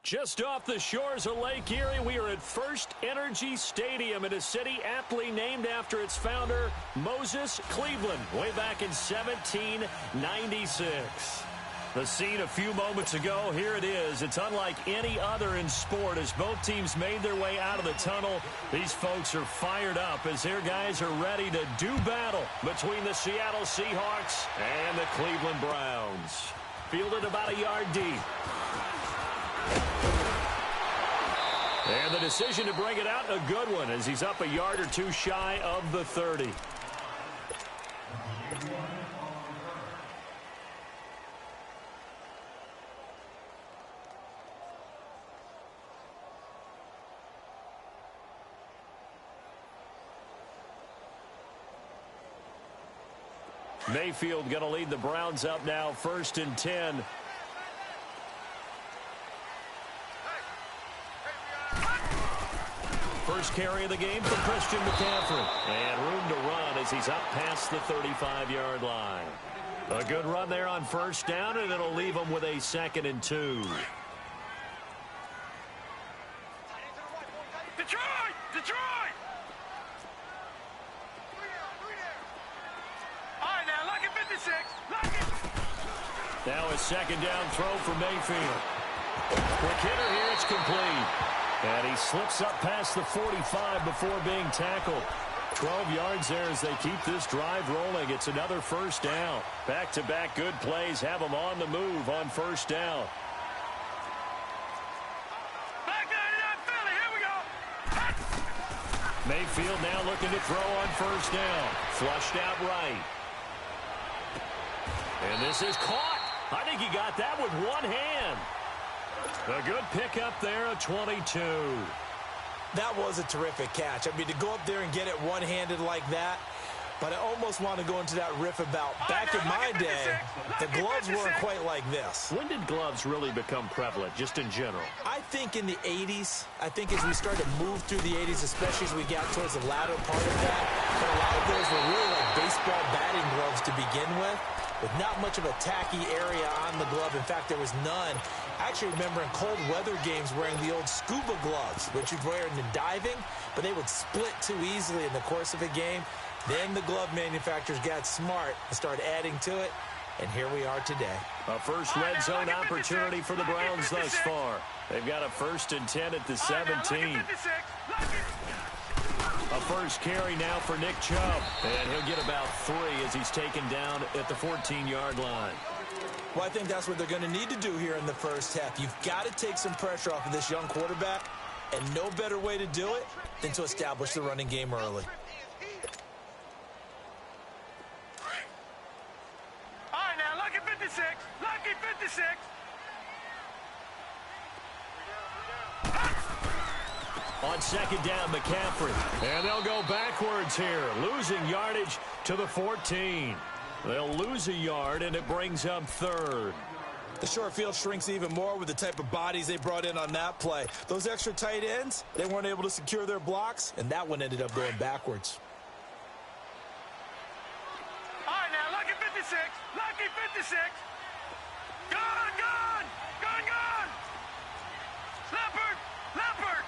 Just off the shores of Lake Erie, we are at First Energy Stadium in a city aptly named after its founder, Moses Cleveland, way back in 1796. The scene a few moments ago, here it is. It's unlike any other in sport as both teams made their way out of the tunnel. These folks are fired up as their guys are ready to do battle between the Seattle Seahawks and the Cleveland Browns. Fielded about a yard deep. And the decision to bring it out, a good one, as he's up a yard or two shy of the 30. Mayfield going to lead the Browns up now, 1st and 10. First carry of the game for Christian McCaffrey. And room to run as he's up past the 35-yard line. A good run there on 1st down, and it'll leave him with a 2nd and 2. Detroit! Detroit! All right, now, lock it 56. Lock it. Now a 2nd down throw for Mayfield. Quick hitter here, it's complete. And he slips up past the 45 before being tackled. 12 yards there as they keep this drive rolling. It's another 1st down. Back-to-back good plays have them on the move on 1st down. Back 99 Philly, here we go. Mayfield now looking to throw on 1st down. Flushed out right. And this is caught. I think he got that with one hand. A good pickup there, a 22. That was a terrific catch. I mean, to go up there and get it one-handed like that, but I almost want to go into that riff about back in my day, the gloves weren't quite like this. When did gloves really become prevalent, just in general? I think in the 80s. I think as we started to move through the 80s, especially as we got towards the latter part of that, but a lot of those were really like baseball batting gloves to begin with not much of a tacky area on the glove. In fact, there was none. I actually remember in cold weather games wearing the old scuba gloves, which you'd wear in the diving, but they would split too easily in the course of a game. Then the glove manufacturers got smart and started adding to it, and here we are today. A first red zone opportunity for the Browns thus far. They've got a 1st and 10 at the 17. A first carry now for Nick Chubb, and he'll get about 3 as he's taken down at the 14-yard line. Well, I think that's what they're going to need to do here in the first half. You've got to take some pressure off of this young quarterback, and no better way to do it than to establish the running game early. All right, now, lucky 56. Lucky 56. On 2nd down, McCaffrey. And they'll go backwards here, losing yardage to the 14. They'll lose a yard, and it brings up 3rd. The short field shrinks even more with the type of bodies they brought in on that play. Those extra tight ends, they weren't able to secure their blocks, and that one ended up going backwards. All right, now, lucky 56. Lucky 56. Gone, gone. Gone, gone. Leopard. Leopard.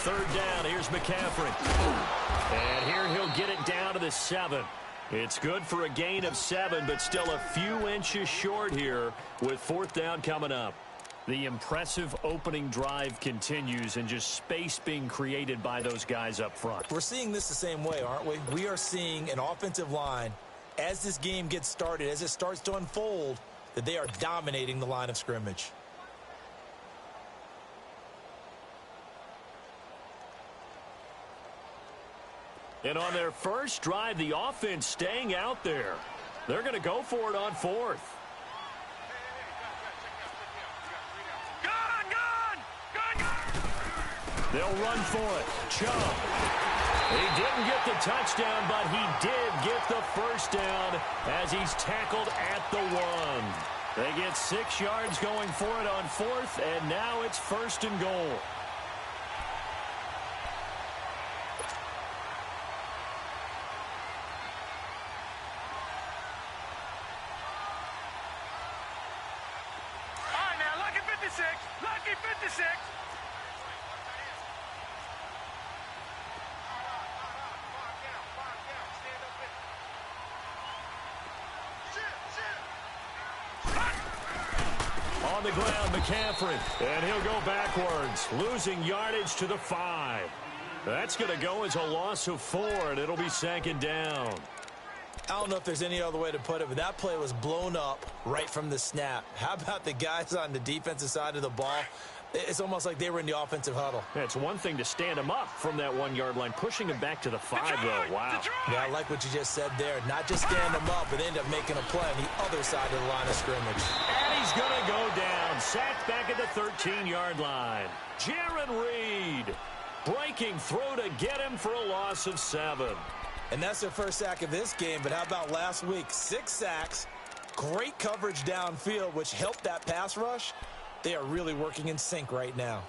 3rd down, here's McCaffrey. And here he'll get it down to the 7. It's good for a gain of 7, but still a few inches short here with 4th down coming up. The impressive opening drive continues and just space being created by those guys up front. We're seeing this the same way, aren't we? We are seeing an offensive line, as this game gets started, as it starts to unfold, that they are dominating the line of scrimmage. And on their first drive, the offense staying out there. They're going to go for it on 4th. Gone, gone. Gone, gone. They'll run for it. Chubb. He didn't get the touchdown, but he did get the 1st down as he's tackled at the 1. They get 6 yards going for it on 4th, and now it's 1st and goal. 56. Lucky 56. On the ground, McCaffrey, and he'll go backwards, losing yardage to the 5. That's going to go as a loss of 4, and it'll be second down. I don't know if there's any other way to put it, but that play was blown up right from the snap. How about the guys on the defensive side of the ball? It's almost like they were in the offensive huddle. Yeah, it's one thing to stand him up from that 1-yard line, pushing him back to the 5, though. Wow. Yeah, I like what you just said there. Not just stand him up, but end up making a play on the other side of the line of scrimmage. And he's going to go down, sacked back at the 13-yard line. Jaron Reed breaking through to get him for a loss of 7. And that's their first sack of this game, but how about last week? 6 sacks, great coverage downfield, which helped that pass rush. They are really working in sync right now.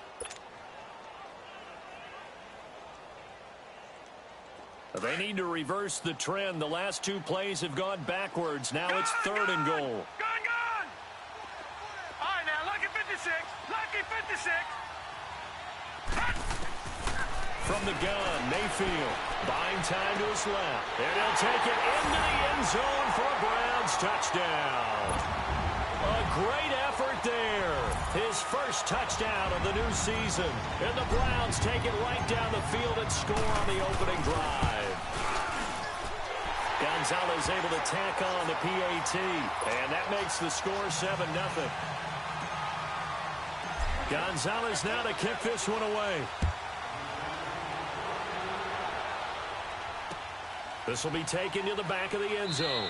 They need to reverse the trend. The last 2 plays have gone backwards. Now it's 3rd and goal. Gone! All right, now, lucky 56. Lucky 56. From the gun, Mayfield buying time to his left. And he'll take it into the end zone for a Browns touchdown. A great effort there. His first touchdown of the new season. And the Browns take it right down the field and score on the opening drive. Gonzalez able to tack on the PAT. And that makes the score 7-0. Gonzalez now to kick this one away. This will be taken to the back of the end zone.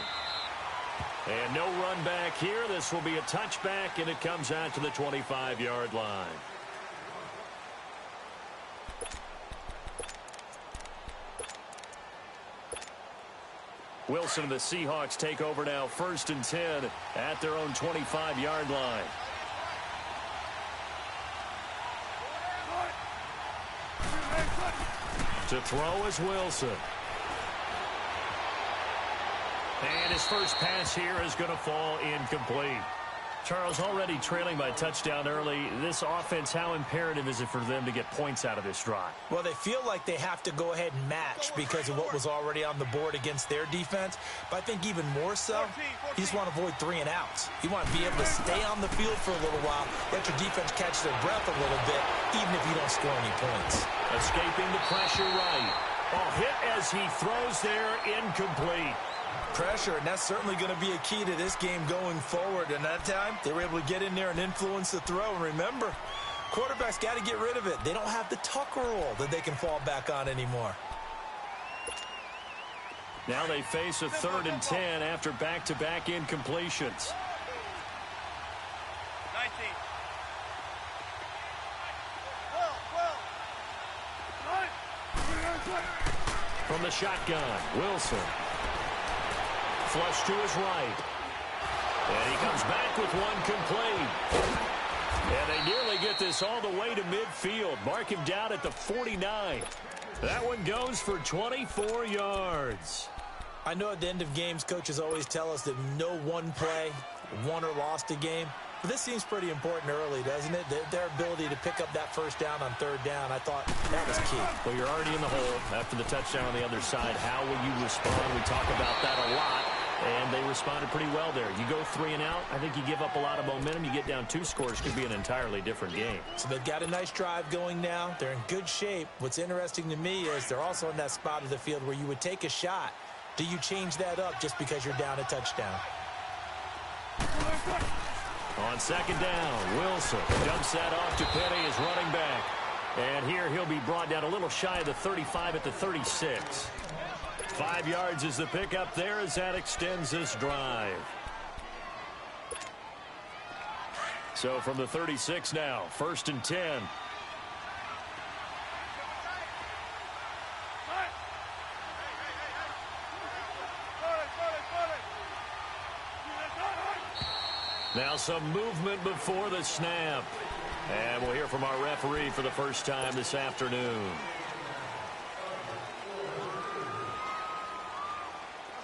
And no run back here. This will be a touchback, and it comes out to the 25-yard line. Wilson and the Seahawks take over now, 1st and 10 at their own 25-yard line. To throw is Wilson. And his first pass here is going to fall incomplete. Charles, already trailing by touchdown early. This offense, how imperative is it for them to get points out of this drive? Well, they feel like they have to go ahead and match because of what was already on the board against their defense. But I think even more so, you just want to avoid 3 and outs. You want to be able to stay on the field for a little while, let your defense catch their breath a little bit, even if you don't score any points. Escaping the pressure right. Oh, hit as he throws there, incomplete. Pressure, and that's certainly going to be a key to this game going forward. And that time, they were able to get in there and influence the throw. And remember, quarterbacks got to get rid of it. They don't have the tuck rule that they can fall back on anymore. Now they face a 3rd and 10 after back-to-back incompletions. 19. From the shotgun, Wilson. Flush to his right. And he comes back with one complete. And they nearly get this all the way to midfield. Mark him down at the 49. That one goes for 24 yards. I know at the end of games, coaches always tell us that no one play won or lost a game. But this seems pretty important early, doesn't it? Their ability to pick up that first down on 3rd down, I thought that was key. Well, you're already in the hole after the touchdown on the other side. How will you respond? We talk about that a lot. And they responded pretty well there. You go 3 and out, I think you give up a lot of momentum. You get down 2 scores, could be an entirely different game. So they've got a nice drive going now. They're in good shape. What's interesting to me is they're also in that spot of the field where you would take a shot. Do you change that up just because you're down a touchdown? On 2nd down, Wilson dumps that off to Penny as running back. And here he'll be brought down a little shy of the 35 at the 36. 5 yards is the pickup there as that extends this drive. So from the 36 now, 1st and 10. Now some movement before the snap. And we'll hear from our referee for the first time this afternoon.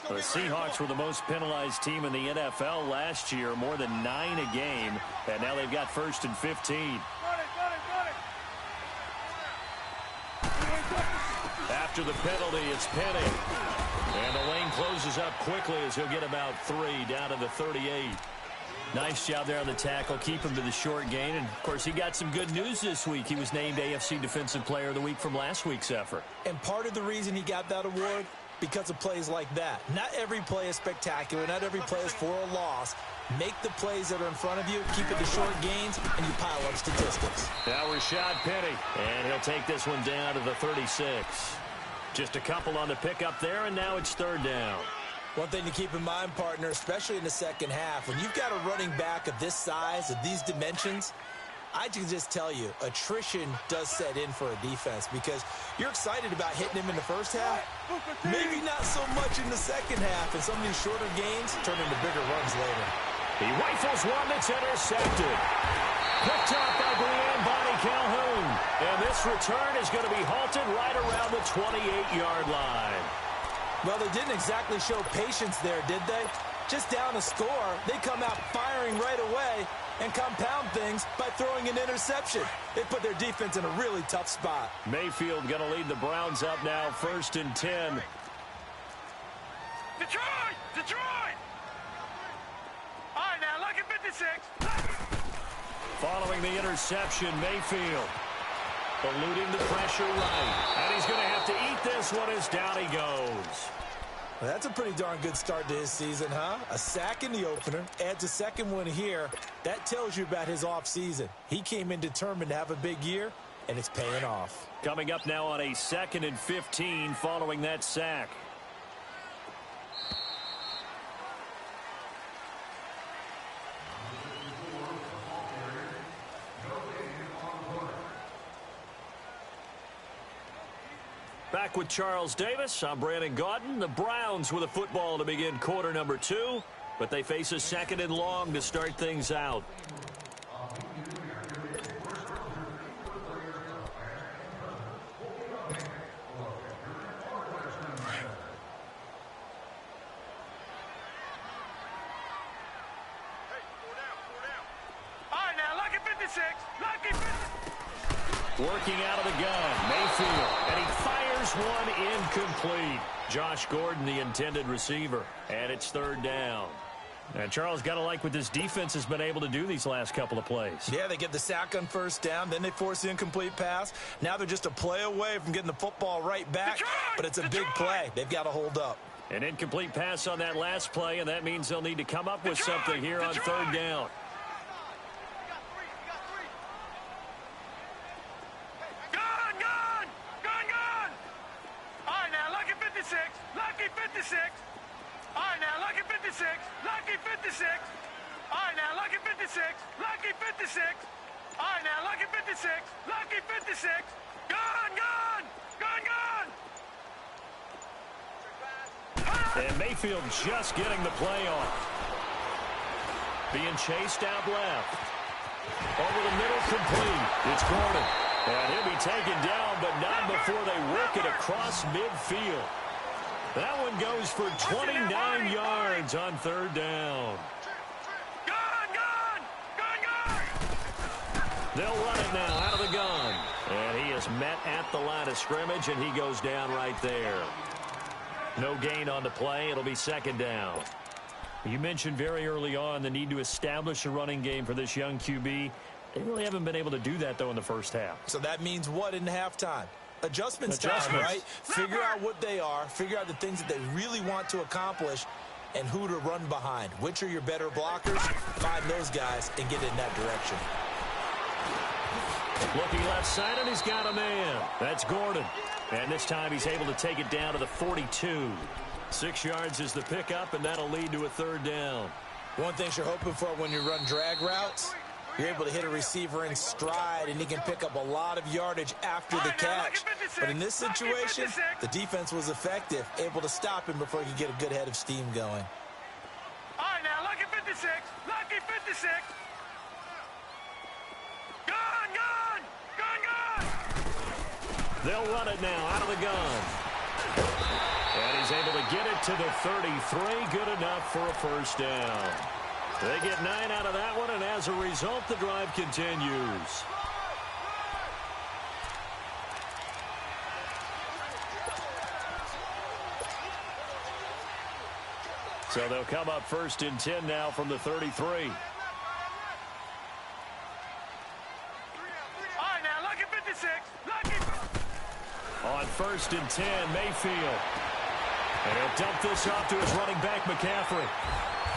The Seahawks were the most penalized team in the NFL last year, more than 9 a game, and now they've got 1st and 15. After the penalty, it's Penny. And the lane closes up quickly as he'll get about 3 down to the 38. Nice job there on the tackle. Keep him to the short gain. And, of course, he got some good news this week. He was named AFC Defensive Player of the Week from last week's effort. And part of the reason he got that award, because of plays like that. Not every play is spectacular. Not every play is for a loss. Make the plays that are in front of you, keep it to short gains, and you pile up statistics. Now Rashad Penny, and he'll take this one down to the 36. Just a couple on the pickup there, and now it's 3rd down. One thing to keep in mind, partner, especially in the second half, when you've got a running back of this size, of these dimensions, I can just tell you, attrition does set in for a defense because you're excited about hitting him in the first half. Maybe not so much in the second half, and some of these shorter gains turn into bigger runs later. He rifles one that's intercepted. Picked up by Brian Bonnie Calhoun. And this return is going to be halted right around the 28-yard line. Well, they didn't exactly show patience there, did they? Just down a score, they come out firing right away and compound things by throwing an interception. They put their defense in a really tough spot. Mayfield going to lead the Browns up now, 1st and 10. Detroit! Detroit! All right, now, lucky 56. Following the interception, Mayfield eluding the pressure right. And he's going to have to eat this one as down he goes. Well, that's a pretty darn good start to his season, huh? A sack in the opener, adds a second one here. That tells you about his offseason. He came in determined to have a big year, and it's paying off. Coming up now on a 2nd and 15 following that sack. Back with Charles Davis, I'm Brandon Gaudin. The Browns with a football to begin quarter number 2, but they face a 2nd and long to start things out. All right, now, lucky 56. Lucky 56. Working out of the gun, Mayfield, and he fires one incomplete. Josh Gordon, the intended receiver, and it's 3rd down. And Charles, got to like what this defense has been able to do these last couple of plays. Yeah, they get the sack on 1st down, then they force the incomplete pass. Now they're just a play away from getting the football right back, but it's a big play. They've got to hold up. An incomplete pass on that last play, and that means they'll need to come up with something here on 3rd down. Lucky 56. All right, now, lucky 56. Lucky 56. All right, now, lucky 56. Lucky 56. All right, now, lucky 56. Lucky 56. Gone, gone. Gone, gone. And Mayfield just getting the play off. Being chased out left. Over the middle, complete. It's Gordon. And he'll be taken down, but not before they work it across midfield. That one goes for 29 yards on 3rd down. Gone, gone. Gone, gone. They'll run it now out of the gun. And he is met at the line of scrimmage, and he goes down right there. No gain on the play. It'll be 2nd down. You mentioned very early on the need to establish a running game for this young QB. They really haven't been able to do that, though, in the first half. So that means what in halftime? Adjustments time, right? Figure out what they are, figure out the things that they really want to accomplish, and who to run behind. Which are your better blockers? Find those guys and get in that direction. Looking left side, and he's got a man. That's Gordon. And this time he's able to take it down to the 42. 6 yards is the pickup, and that'll lead to a 3rd down. One thing you're hoping for when you run drag routes, you're able to hit a receiver in stride, and he can pick up a lot of yardage after the catch. But in this situation, the defense was effective, able to stop him before he could get a good head of steam going. All right, now, lucky 56. Lucky 56. Gone, gone. Gone, gone. They'll run it now out of the gun. And he's able to get it to the 33. Good enough for a first down. They get 9 out of that one, and as a result, the drive continues. So they'll come up 1st and 10 now from the 33. All right, now, lucky 56. Lucky. On 1st and 10, Mayfield. And he'll dump this off to his running back, McCaffrey.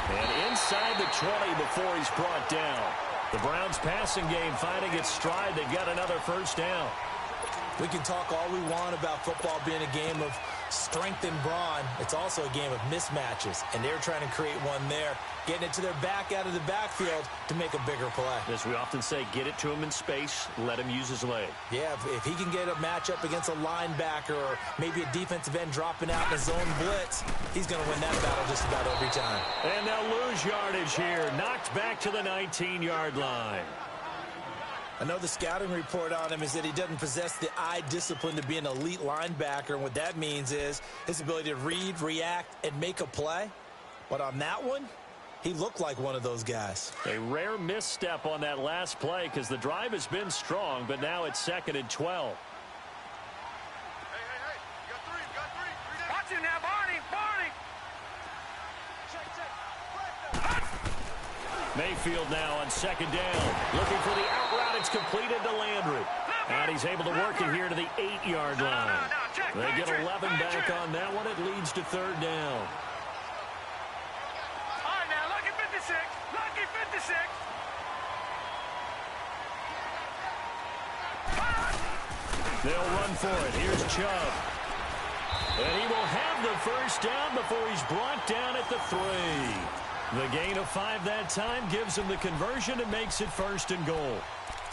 And inside the 20 before he's brought down. The Browns' passing game finding its stride. They've got another first down. We can talk all we want about football being a game of strength and brawn. It's also a game of mismatches, and they're trying to create one there, getting it to their back out of the backfield to make a bigger play. As we often say, get it to him in space, let him use his leg. Yeah, if he can get a matchup against a linebacker or maybe a defensive end dropping out in a zone blitz, he's going to win that battle just about every time. And they'll lose yardage here, knocked back to the 19-yard line. I know the scouting report on him is that he doesn't possess the eye discipline to be an elite linebacker, and what that means is his ability to read, react, and make a play. But on that one, he looked like one of those guys. A rare misstep on that last play because the drive has been strong, but now it's 2nd and 12. Hey, you got three. Watch him now, Barney. Mayfield now on 2nd down. Looking for the out route. It's completed to Landry. And he's able to work it here to the 8-yard line. They get 11 back on that one. It leads to 3rd down. All right, now, lucky 56. Lucky 56. They'll run for it. Here's Chubb. And he will have the first down before he's brought down at the 3. The gain of 5 that time gives him the conversion and makes it 1st and goal.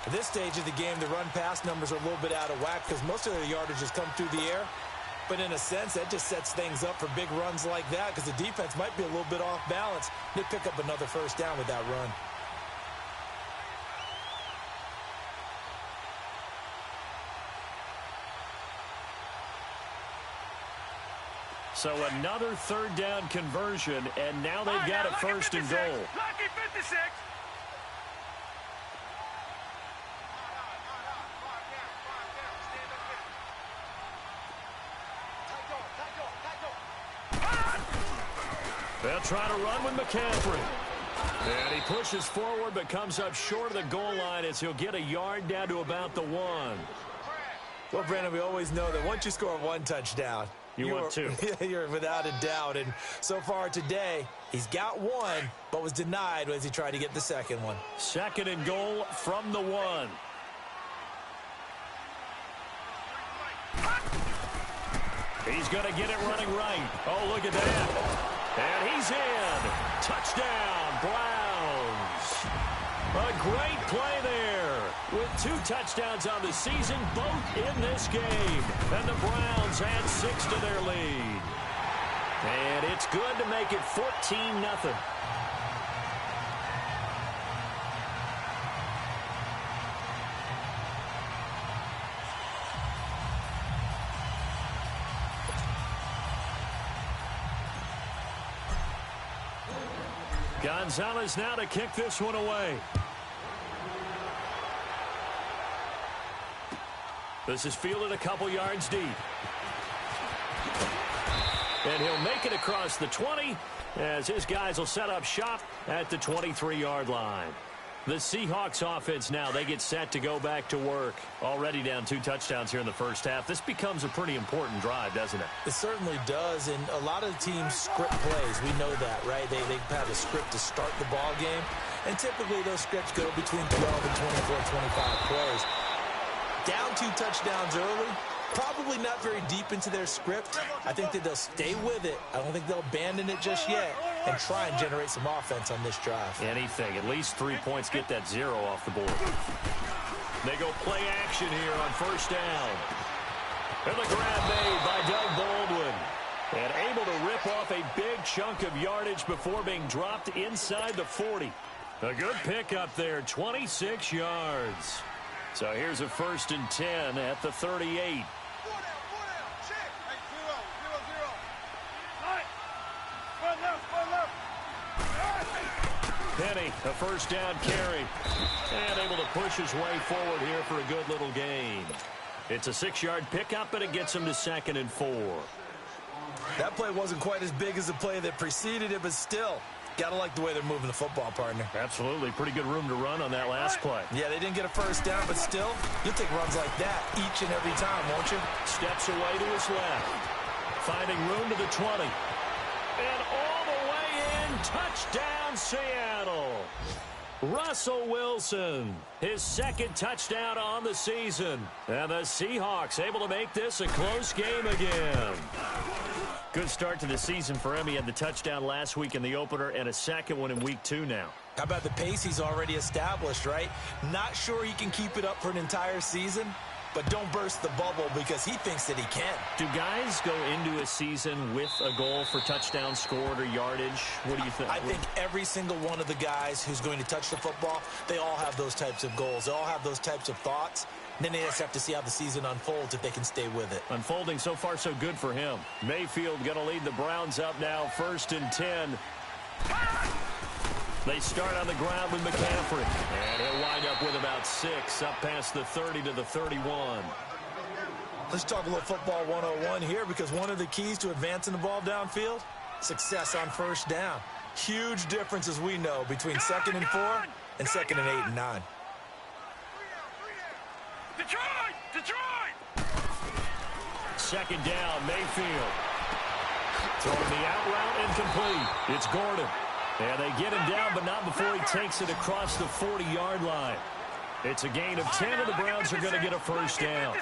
At this stage of the game, the run-pass numbers are a little bit out of whack because most of the yardage has come through the air. But in a sense, that just sets things up for big runs like that because the defense might be a little bit off balance. They pick up another first down with that run. So another 3rd down conversion, and now they've got a 1st and goal. Lucky 56. They'll try to run with McCaffrey. And he pushes forward but comes up short of the goal line as he'll get a yard down to about the 1. Well, Brandon, we always know that once you score 1 touchdown, you want 2. You're without a doubt. And so far today, he's got 1, but was denied as he tried to get the 2nd one. 2nd and goal from the 1. He's going to get it running right. Oh, look at that. And he's in. Touchdown, Browns. A great play there. With 2 touchdowns on the season, both in this game. And the Browns add 6 to their lead. And it's good to make it 14-0. Gonzalez now to kick this one away. This is fielded a couple yards deep. And he'll make it across the 20 as his guys will set up shop at the 23-yard line. The Seahawks offense now, they get set to go back to work. Already down 2 touchdowns here in the first half. This becomes a pretty important drive, doesn't it? It certainly does, and a lot of teams script plays. We know that, right? They have a script to start the ball game, and typically those scripts go between 12 and 24, 25 plays. Down 2 touchdowns early, probably not very deep into their script. I think that they'll stay with it. I don't think they'll abandon it just yet and try and generate some offense on this drive. Anything. At least 3 points, get that 0 off the board. They go play action here on 1st down. And the grab made by Doug Baldwin. And able to rip off a big chunk of yardage before being dropped inside the 40. A good pickup there, 26 yards. So here's a 1st and 10 at the 38. Penny, a first down carry. And able to push his way forward here for a good little gain. It's a 6-yard pickup, and it gets him to 2nd and 4. That play wasn't quite as big as the play that preceded it, but still, got to like the way they're moving the football, partner. Absolutely. Pretty good room to run on that last play. Yeah, they didn't get a first down, but still, you'll take runs like that each and every time, won't you? Steps away to his left. Finding room to the 20. And all the way in. Touchdown, Seattle. Russell Wilson, his 2nd touchdown on the season. And the Seahawks able to make this a close game again. Good start to the season for him. He had the touchdown last week in the opener and a 2nd one in week 2 now. How about the pace he's already established, right? Not sure he can keep it up for an entire season, but don't burst the bubble because he thinks that he can. Do guys go into a season with a goal for touchdown scored or yardage? What do you think? I think every single one of the guys who's going to touch the football, they all have those types of goals. They all have those types of thoughts. Then they just have to see how the season unfolds if they can stay with it. Unfolding so far so good for him. Mayfield going to lead the Browns up now, 1st and 10. They start on the ground with McCaffrey. And he'll wind up with about 6, up past the 30 to the 31. Let's talk a little football 101 here, because one of the keys to advancing the ball downfield, success on first down. Huge difference, as we know, between 2nd and 4 and 2nd and 8 and 9. Detroit! Detroit! 2nd down, Mayfield. Throwing the out route incomplete. It's Gordon. And they get him down, but not before he takes it across the 40-yard line. It's a gain of 10, and the Browns are going to get a first down.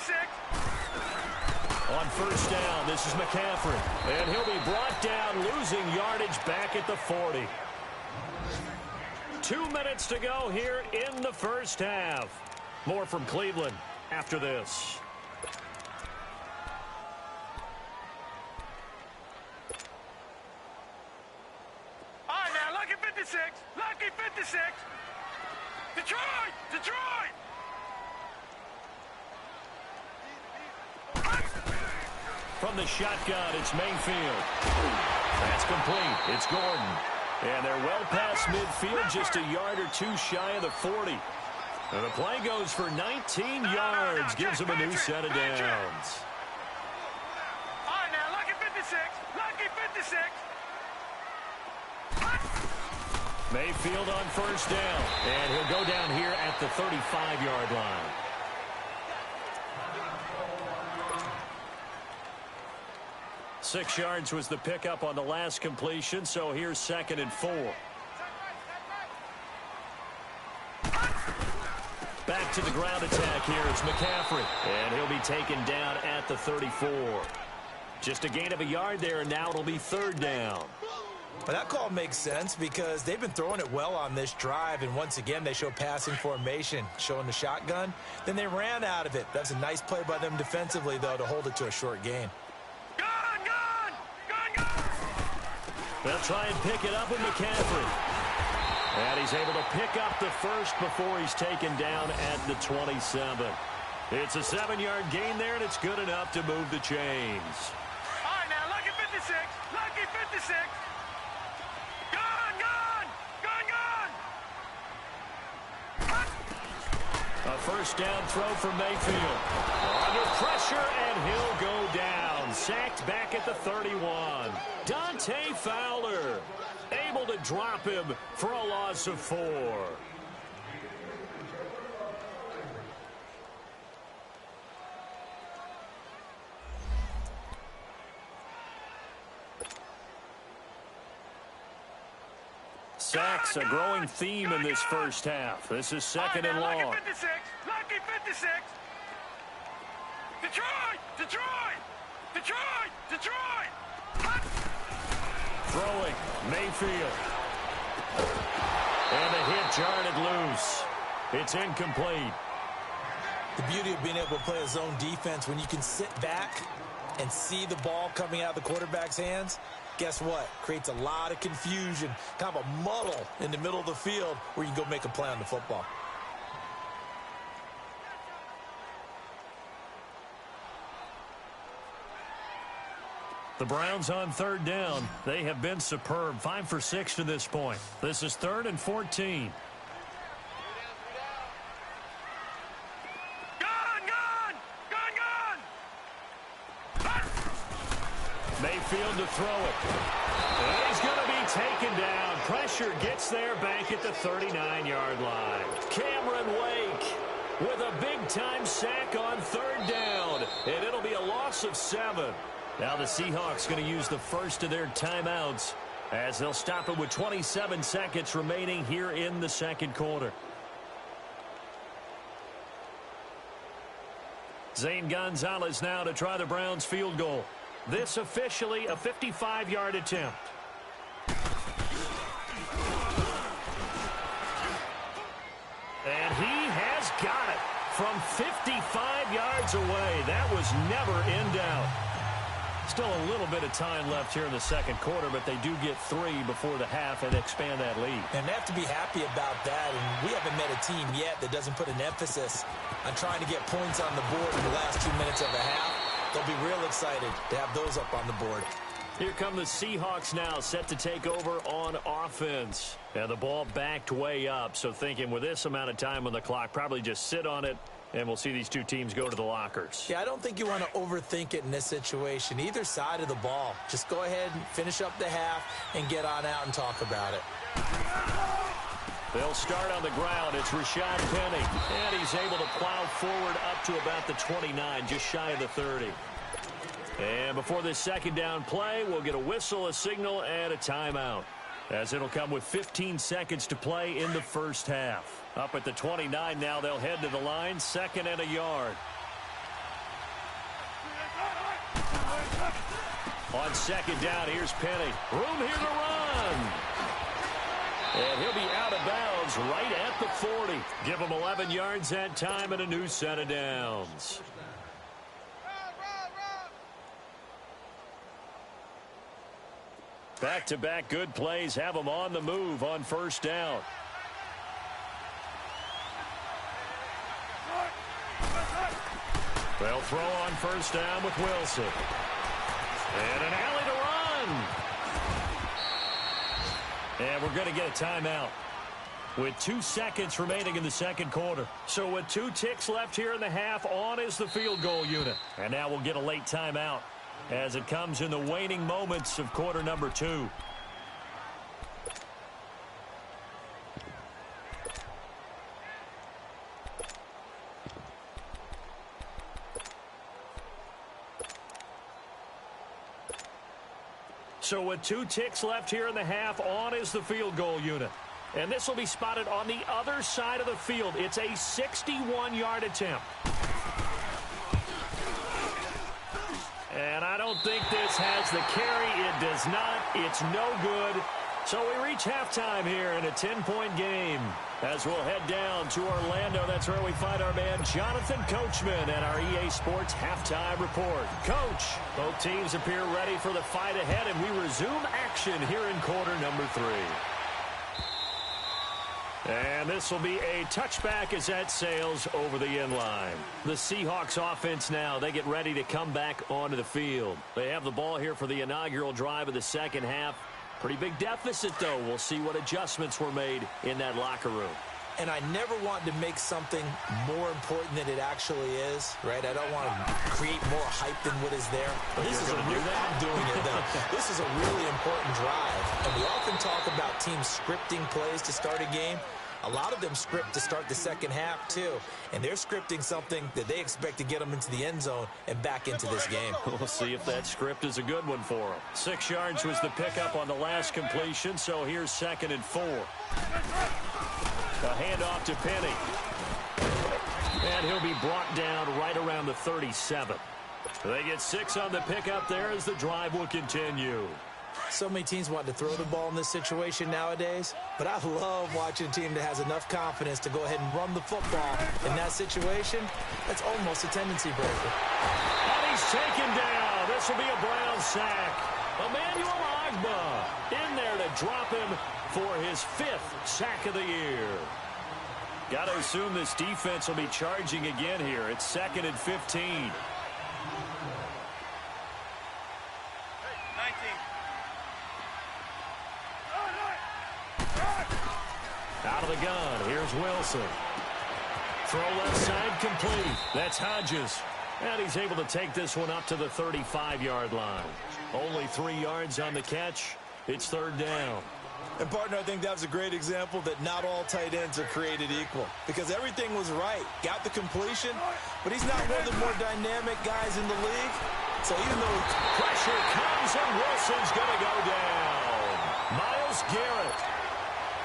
On first down, this is McCaffrey. And he'll be brought down, losing yardage back at the 40. 2 minutes to go here in the first half. More from Cleveland after this. All right, now, lucky 56. Lucky 56. Detroit! Detroit! From the shotgun, it's Mayfield. That's complete. It's Gordon. And they're well past midfield, just a yard or 2 shy of the 40. And the play goes for 19 yards, gives them a new set of downs. All right, now, lucky 56. Lucky 56. Mayfield on first down. And he'll go down here at the 35-yard line. Six yards was the pickup on the last completion, so here's 2nd and 4. Back to the ground attack here. It's McCaffrey. And he'll be taken down at the 34. Just a gain of a yard there, and now it'll be 3rd down. Well, that call makes sense because they've been throwing it well on this drive, and once again they show passing formation, showing the shotgun. Then they ran out of it. That's a nice play by them defensively, though, to hold it to a short gain. They'll try and pick it up with McCaffrey. And he's able to pick up the first before he's taken down at the 27. It's a 7-yard gain there, and it's good enough to move the chains. All right, now, lucky 56. Lucky 56. A first down throw for Mayfield. Under pressure, and he'll go down. Sacked back at the 31. Dante Fowler able to drop him for a loss of 4. Sacks, a growing theme in this first half. This is 2nd and long. Lucky 56. Lucky 56. Detroit! Detroit! Detroit! Detroit! Throwing, Mayfield. And the hit jarred loose. It's incomplete. The beauty of being able to play a zone defense, when you can sit back and see the ball coming out of the quarterback's hands, guess what? Creates a lot of confusion, kind of a muddle in the middle of the field where you can go make a play on the football. The Browns on third down. They have been superb. 5 for 6 to this point. This is 3rd and 14. Mayfield to throw it. And he's going to be taken down. Pressure gets there back at the 39-yard line. Cameron Wake with a big-time sack on third down. And it'll be a loss of 7. Now the Seahawks going to use the first of their timeouts as they'll stop it with 27 seconds remaining here in the second quarter. Zane Gonzalez now to try the Browns field goal. This officially a 55-yard attempt. And he has got it from 55 yards away. That was never in doubt. Still a little bit of time left here in the second quarter, but they do get 3 before the half and expand that lead. And they have to be happy about that. And we haven't met a team yet that doesn't put an emphasis on trying to get points on the board in the last 2 minutes of the half. They'll be real excited to have those up on the board. Here come the Seahawks now, set to take over on offense. And the ball backed way up, so thinking with this amount of time on the clock, probably just sit on it, and we'll see these two teams go to the lockers. Yeah, I don't think you want to overthink it in this situation. Either side of the ball. Just go ahead and finish up the half and get on out and talk about it. They'll start on the ground. It's Rashad Penny. And he's able to plow forward up to about the 29, just shy of the 30. And before this second down play, we'll get a whistle, a signal, and a timeout, as it'll come with 15 seconds to play in the first half. Up at the 29 now, they'll head to the line, 2nd and a yard. On second down, here's Penny. Room here to run. And he'll be out of bounds right at the 40. Give him 11 yards that time and a new set of downs. Back-to-back good plays have them on the move on first down. They'll throw on first down with Wilson. And an alley to run. And we're going to get a timeout with 2 seconds remaining in the second quarter. So with 2 ticks left here in the half, on is the field goal unit. And now we'll get a late timeout as it comes in the waning moments of quarter number 2. So with 2 ticks left here in the half, on is the field goal unit. And this will be spotted on the other side of the field. It's a 61-yard attempt. And I don't think this has the carry. It does not. It's no good. So we reach halftime here in a 10-point game. As we'll head down to Orlando, that's where we find our man Jonathan Coachman and our EA Sports halftime report. Coach, both teams appear ready for the fight ahead, and we resume action here in quarter number 3. And this will be a touchback as that sails over the end line. The Seahawks offense now, they get ready to come back onto the field. They have the ball here for the inaugural drive of the second half. Pretty big deficit, though. We'll see what adjustments were made in that locker room. And I never want to make something more important than it actually is, right? I don't want to create more hype than what is there. But this is I'm doing it, though. This is a really important drive. And we often talk about teams scripting plays to start a game. A lot of them script to start the second half, too. And they're scripting something that they expect to get them into the end zone and back into this game. We'll see if that script is a good one for them. 6 yards was the pickup on the last completion, so here's 2nd and 4. A handoff to Penny. And he'll be brought down right around the 37. They get 6 on the pickup there as the drive will continue. So many teams want to throw the ball in this situation nowadays, but I love watching a team that has enough confidence to go ahead and run the football. In that situation, that's almost a tendency breaker. And he's taken down. This will be a Brown sack. Emmanuel Ogbah in there to drop him for his 5th sack of the year. Got to assume this defense will be charging again here. It's 2nd and 15. Out of the gun, here's Wilson. Throw left side complete. That's Hodges. And he's able to take this one up to the 35-yard line. Only 3 yards on the catch. It's third down. And, partner, I think that was a great example that not all tight ends are created equal because everything was right. Got the completion, but he's not one of the more dynamic guys in the league. So even though pressure comes and Wilson's going to go down. Myles Garrett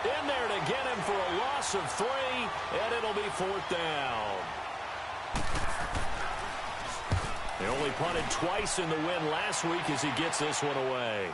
in there to get him for a loss of 3, and it'll be fourth down. They only punted twice in the win last week as he gets this one away.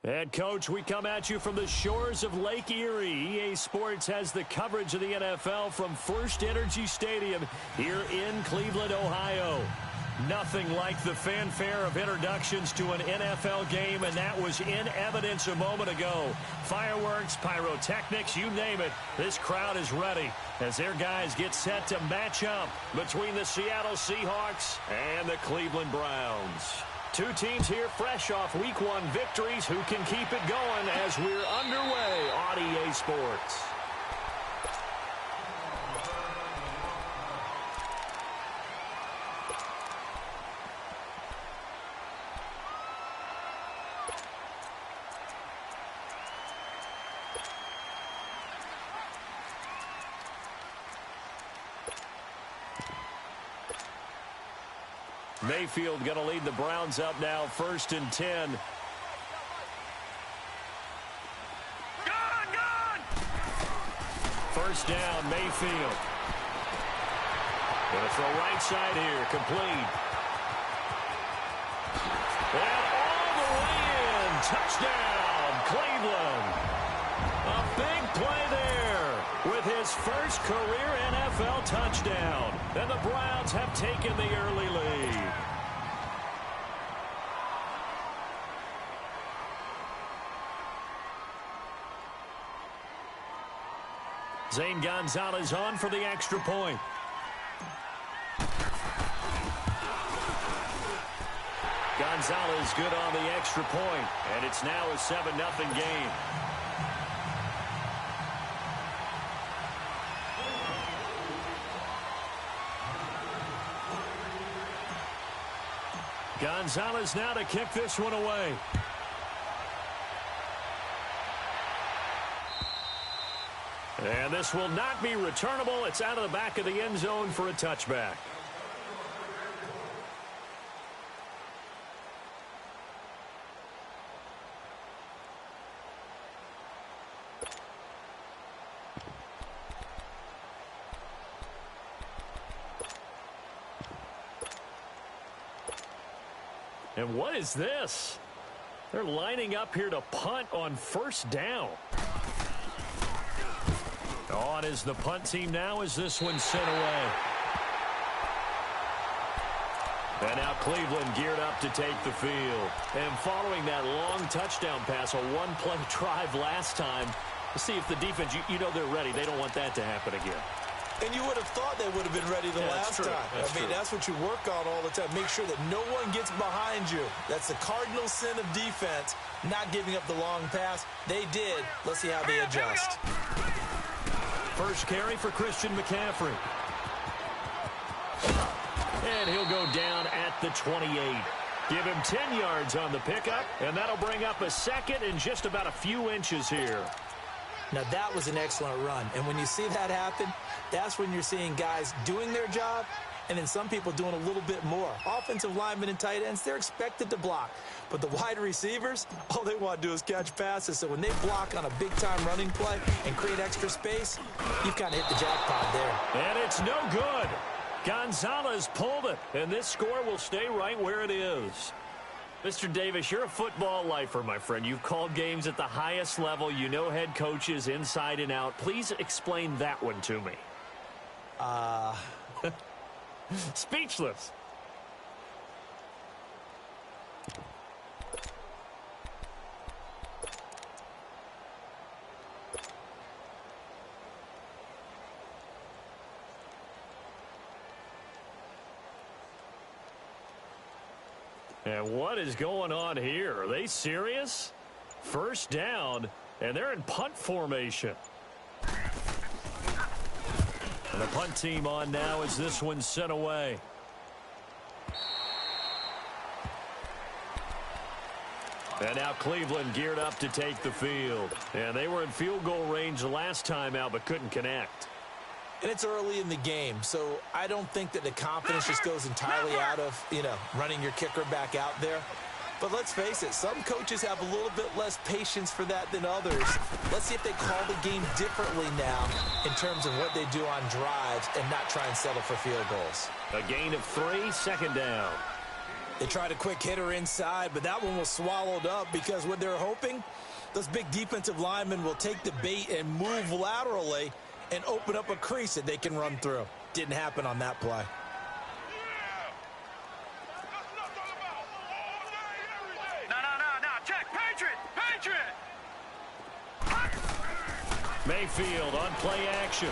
And, Coach, we come at you from the shores of Lake Erie. EA Sports has the coverage of the NFL from First Energy Stadium here in Cleveland, Ohio. Nothing like the fanfare of introductions to an NFL game, and that was in evidence a moment ago. Fireworks, pyrotechnics, you name it. This crowd is ready as their guys get set to match up between the Seattle Seahawks and the Cleveland Browns. Two teams here fresh off Week 1 victories who can keep it going as we're underway on EA Sports. Mayfield going to lead the Browns up now, 1st and 10. Gone! First down, Mayfield. Going to throw right side here, complete. And all the way in, touchdown, Cleveland. A big play there with his first career NFL touchdown. And the Browns have taken the early lead. Zane Gonzalez on for the extra point. Gonzalez good on the extra point, and it's now a 7-0 game. Gonzalez now to kick this one away. And this will not be returnable. It's out of the back of the end zone for a touchback. And what is this? They're lining up here to punt on first down. On is the punt team now as this one's sent away. And now Cleveland geared up to take the field. And following that long touchdown pass, a one-play drive last time, to see if the defense, you know they're ready. They don't want that to happen again. And you would have thought they would have been ready the last time. That's what you work on all the time. Make sure that no one gets behind you. That's the cardinal sin of defense, not giving up the long pass. They did. Let's see how they adjust. First carry for Christian McCaffrey. And he'll go down at the 28. Give him 10 yards on the pickup, and that'll bring up a second in just about a few inches here. Now, that was an excellent run. And when you see that happen, that's when you're seeing guys doing their job and then some people doing a little bit more. Offensive linemen and tight ends, they're expected to block. But the wide receivers, all they want to do is catch passes. So when they block on a big-time running play and create extra space, you've kind of hit the jackpot there. And it's no good. Gonzalez pulled it, and this score will stay right where it is. Mr. Davis, you're a football lifer, my friend. You've called games at the highest level. You know head coaches inside and out. Please explain that one to me. Speechless. And what is going on here? Are they serious? First down, and they're in punt formation. And the punt team on now as this one's sent away. And now Cleveland geared up to take the field. And they were in field goal range the last time out, but couldn't connect. And it's early in the game, so I don't think that the confidence just goes entirely out of, running your kicker back out there. But let's face it, some coaches have a little bit less patience for that than others. Let's see if they call the game differently now in terms of what they do on drives and not try and settle for field goals. A gain of 3, second down. They tried a quick hitter inside, but that one was swallowed up because what they're hoping, those big defensive linemen will take the bait and move laterally and open up a crease that they can run through. Didn't happen on that play. No. Check. Patriot. Mayfield on play action.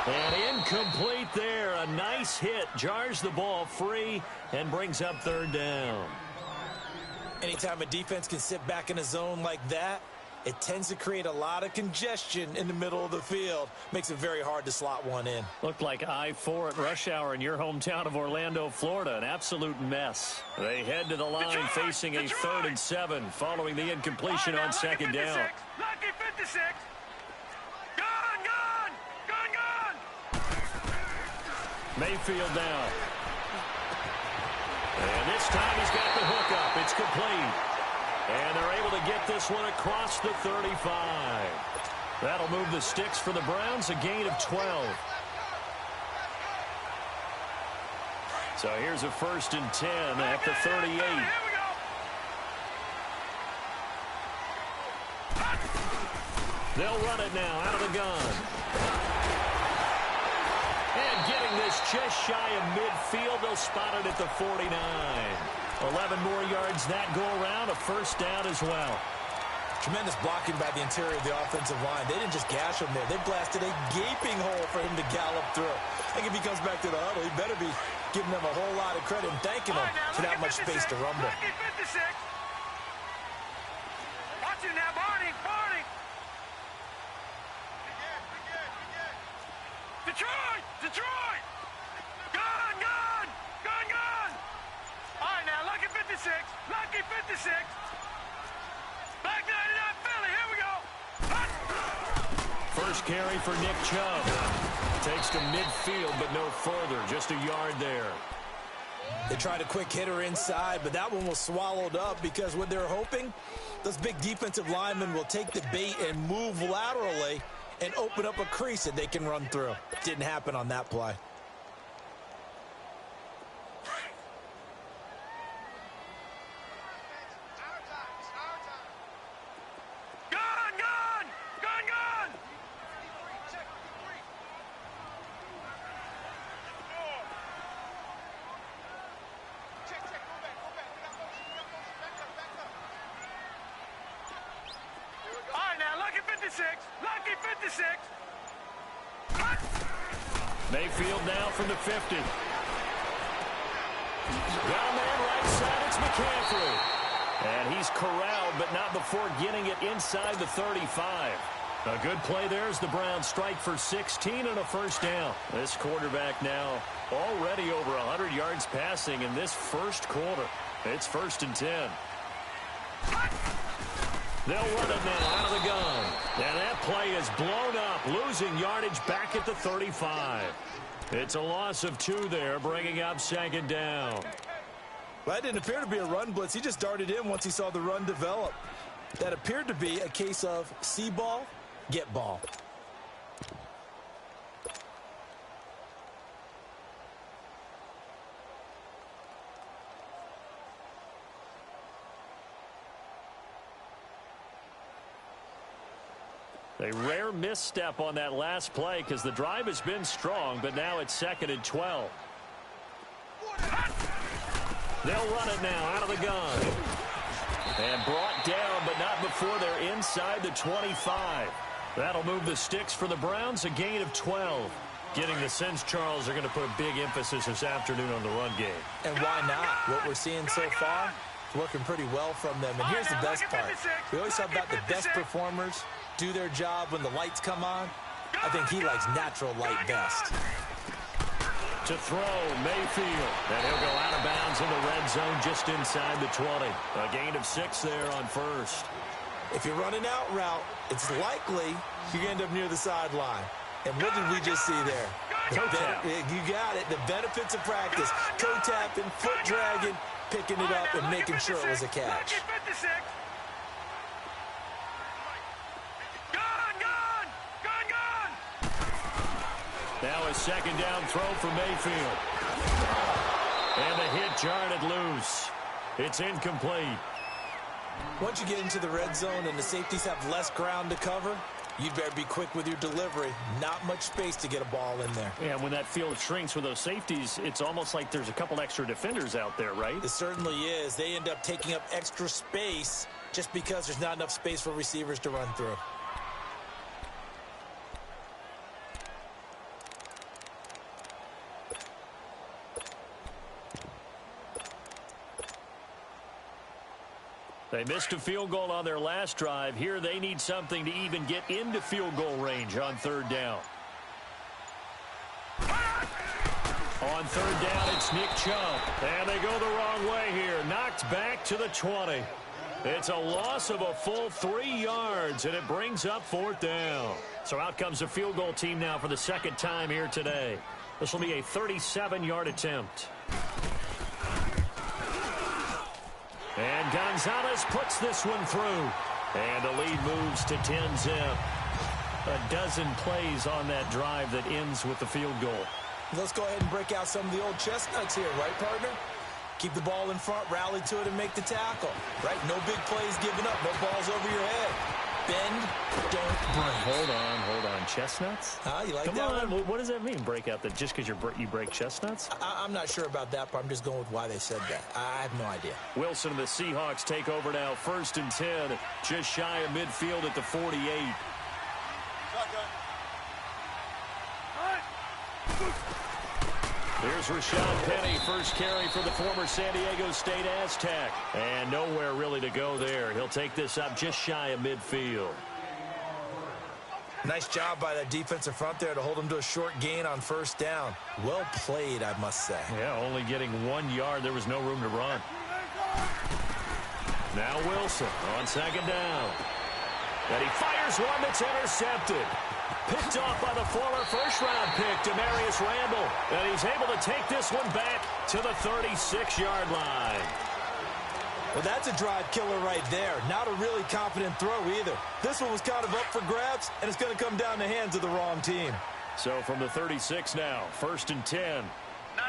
And incomplete there. A nice hit. Jars the ball free and brings up third down. Anytime a defense can sit back in a zone like that, it tends to create a lot of congestion in the middle of the field. Makes it very hard to slot one in. Looked like I-4 at rush hour in your hometown of Orlando, Florida. An absolute mess. They head to the line facing a 3rd and 7 following the incompletion on second down. Lucky 56. Gone. Mayfield now. And this time he's got the hook up. It's complete. And they're able to get this one across the 35. That'll move the sticks for the Browns, a gain of 12. So here's a 1st and 10 at the 38. Here we go. They'll run it now out of the gun. And getting this just shy of midfield, they'll spot it at the 49. 11 more yards that go around, a 1st down as well. Tremendous blocking by the interior of the offensive line. They didn't just gash him there. They blasted a gaping hole for him to gallop through. I think if he comes back to the huddle, he better be giving them a whole lot of credit and thanking them for that much space to rumble. Lucky 56. Watch it now, Barney. Detroit. Gone. All right, now, Lucky 56. Back 99 Philly, here we go. First carry for Nick Chubb. Takes to midfield, but no further. Just a yard there. They tried a quick hitter inside, but that one was swallowed up because what they're hoping, those big defensive linemen will take the bait and move laterally and open up a crease that they can run through. Didn't happen on that play. Lucky 56. Mayfield now from the 50. Down there right side, it's McCaffrey. And he's corralled, but not before getting it inside the 35. A good play there as the Browns strike for 16 and a 1st down. This quarterback now already over 100 yards passing in this 1st quarter. It's 1st and 10. They'll run it now out of the gun. And that play is blown up, losing yardage back at the 35. It's a loss of 2 there, bringing up 2nd down. Well, that didn't appear to be a run blitz. He just darted in once he saw the run develop. That appeared to be a case of see ball, get ball. A rare misstep on that last play because the drive has been strong, but now it's 2nd and 12. They'll run it now out of the gun. And brought down, but not before they're inside the 25. That'll move the sticks for the Browns, a gain of 12. Getting the sense, Charles, are going to put a big emphasis this afternoon on the run game. And why not? What we're seeing so far, working pretty well from them. And here's the best part. We always talk about the best performers do their job when the lights come on. I think he likes natural light best. To throw, Mayfield. And he'll go out of bounds in the red zone just inside the 20. A gain of 6 there on 1st. If you're running out route, it's likely you end up near the sideline. And what did we just see there? Toe tap. You got it. The benefits of practice. Toe tapping, foot dragging, picking it up, and making sure it was a catch. Now a 2nd down throw for Mayfield. And the hit jarred it loose. It's incomplete. Once you get into the red zone and the safeties have less ground to cover, you'd better be quick with your delivery. Not much space to get a ball in there. Yeah, when that field shrinks with those safeties, it's almost like there's a couple extra defenders out there, right? It certainly is. They end up taking up extra space just because there's not enough space for receivers to run through. They missed a field goal on their last drive. Here they need something to even get into field goal range on third down. On third down, it's Nick Chubb. And they go the wrong way here. Knocked back to the 20. It's a loss of a full 3 yards, and it brings up fourth down. So out comes the field goal team now for the second time here today. This will be a 37-yard attempt. And Gonzalez puts this one through. And the lead moves to 10-zip. A dozen plays on that drive that ends with the field goal. Let's go ahead and break out some of the old chestnuts here, right, partner? Keep the ball in front, rally to it, and make the tackle. Right? No big plays given up. No balls over your head. Bend, don't break. Hold on. Chestnuts? You like Come that on. one? What does that mean, break out? That just because you break chestnuts? I'm not sure about that, but I'm just going with why they said that. I have no idea. Wilson and the Seahawks take over now. 1st and 10, just shy of midfield at the 48. Here's Rashad Penny, first carry for the former San Diego State Aztec. And nowhere really to go there. He'll take this up just shy of midfield. Nice job by that defensive front there to hold him to a short gain on first down. Well played, I must say. Yeah, only getting 1 yard. There was no room to run. Now Wilson on second down. And he fires one that's intercepted. Picked off by the former first-round pick, Demarius Randall. And he's able to take this one back to the 36-yard line. Well, that's a drive killer right there. Not a really confident throw either. This one was kind of up for grabs, and it's going to come down the hands of the wrong team. So from the 36 now, 1st and 10. No.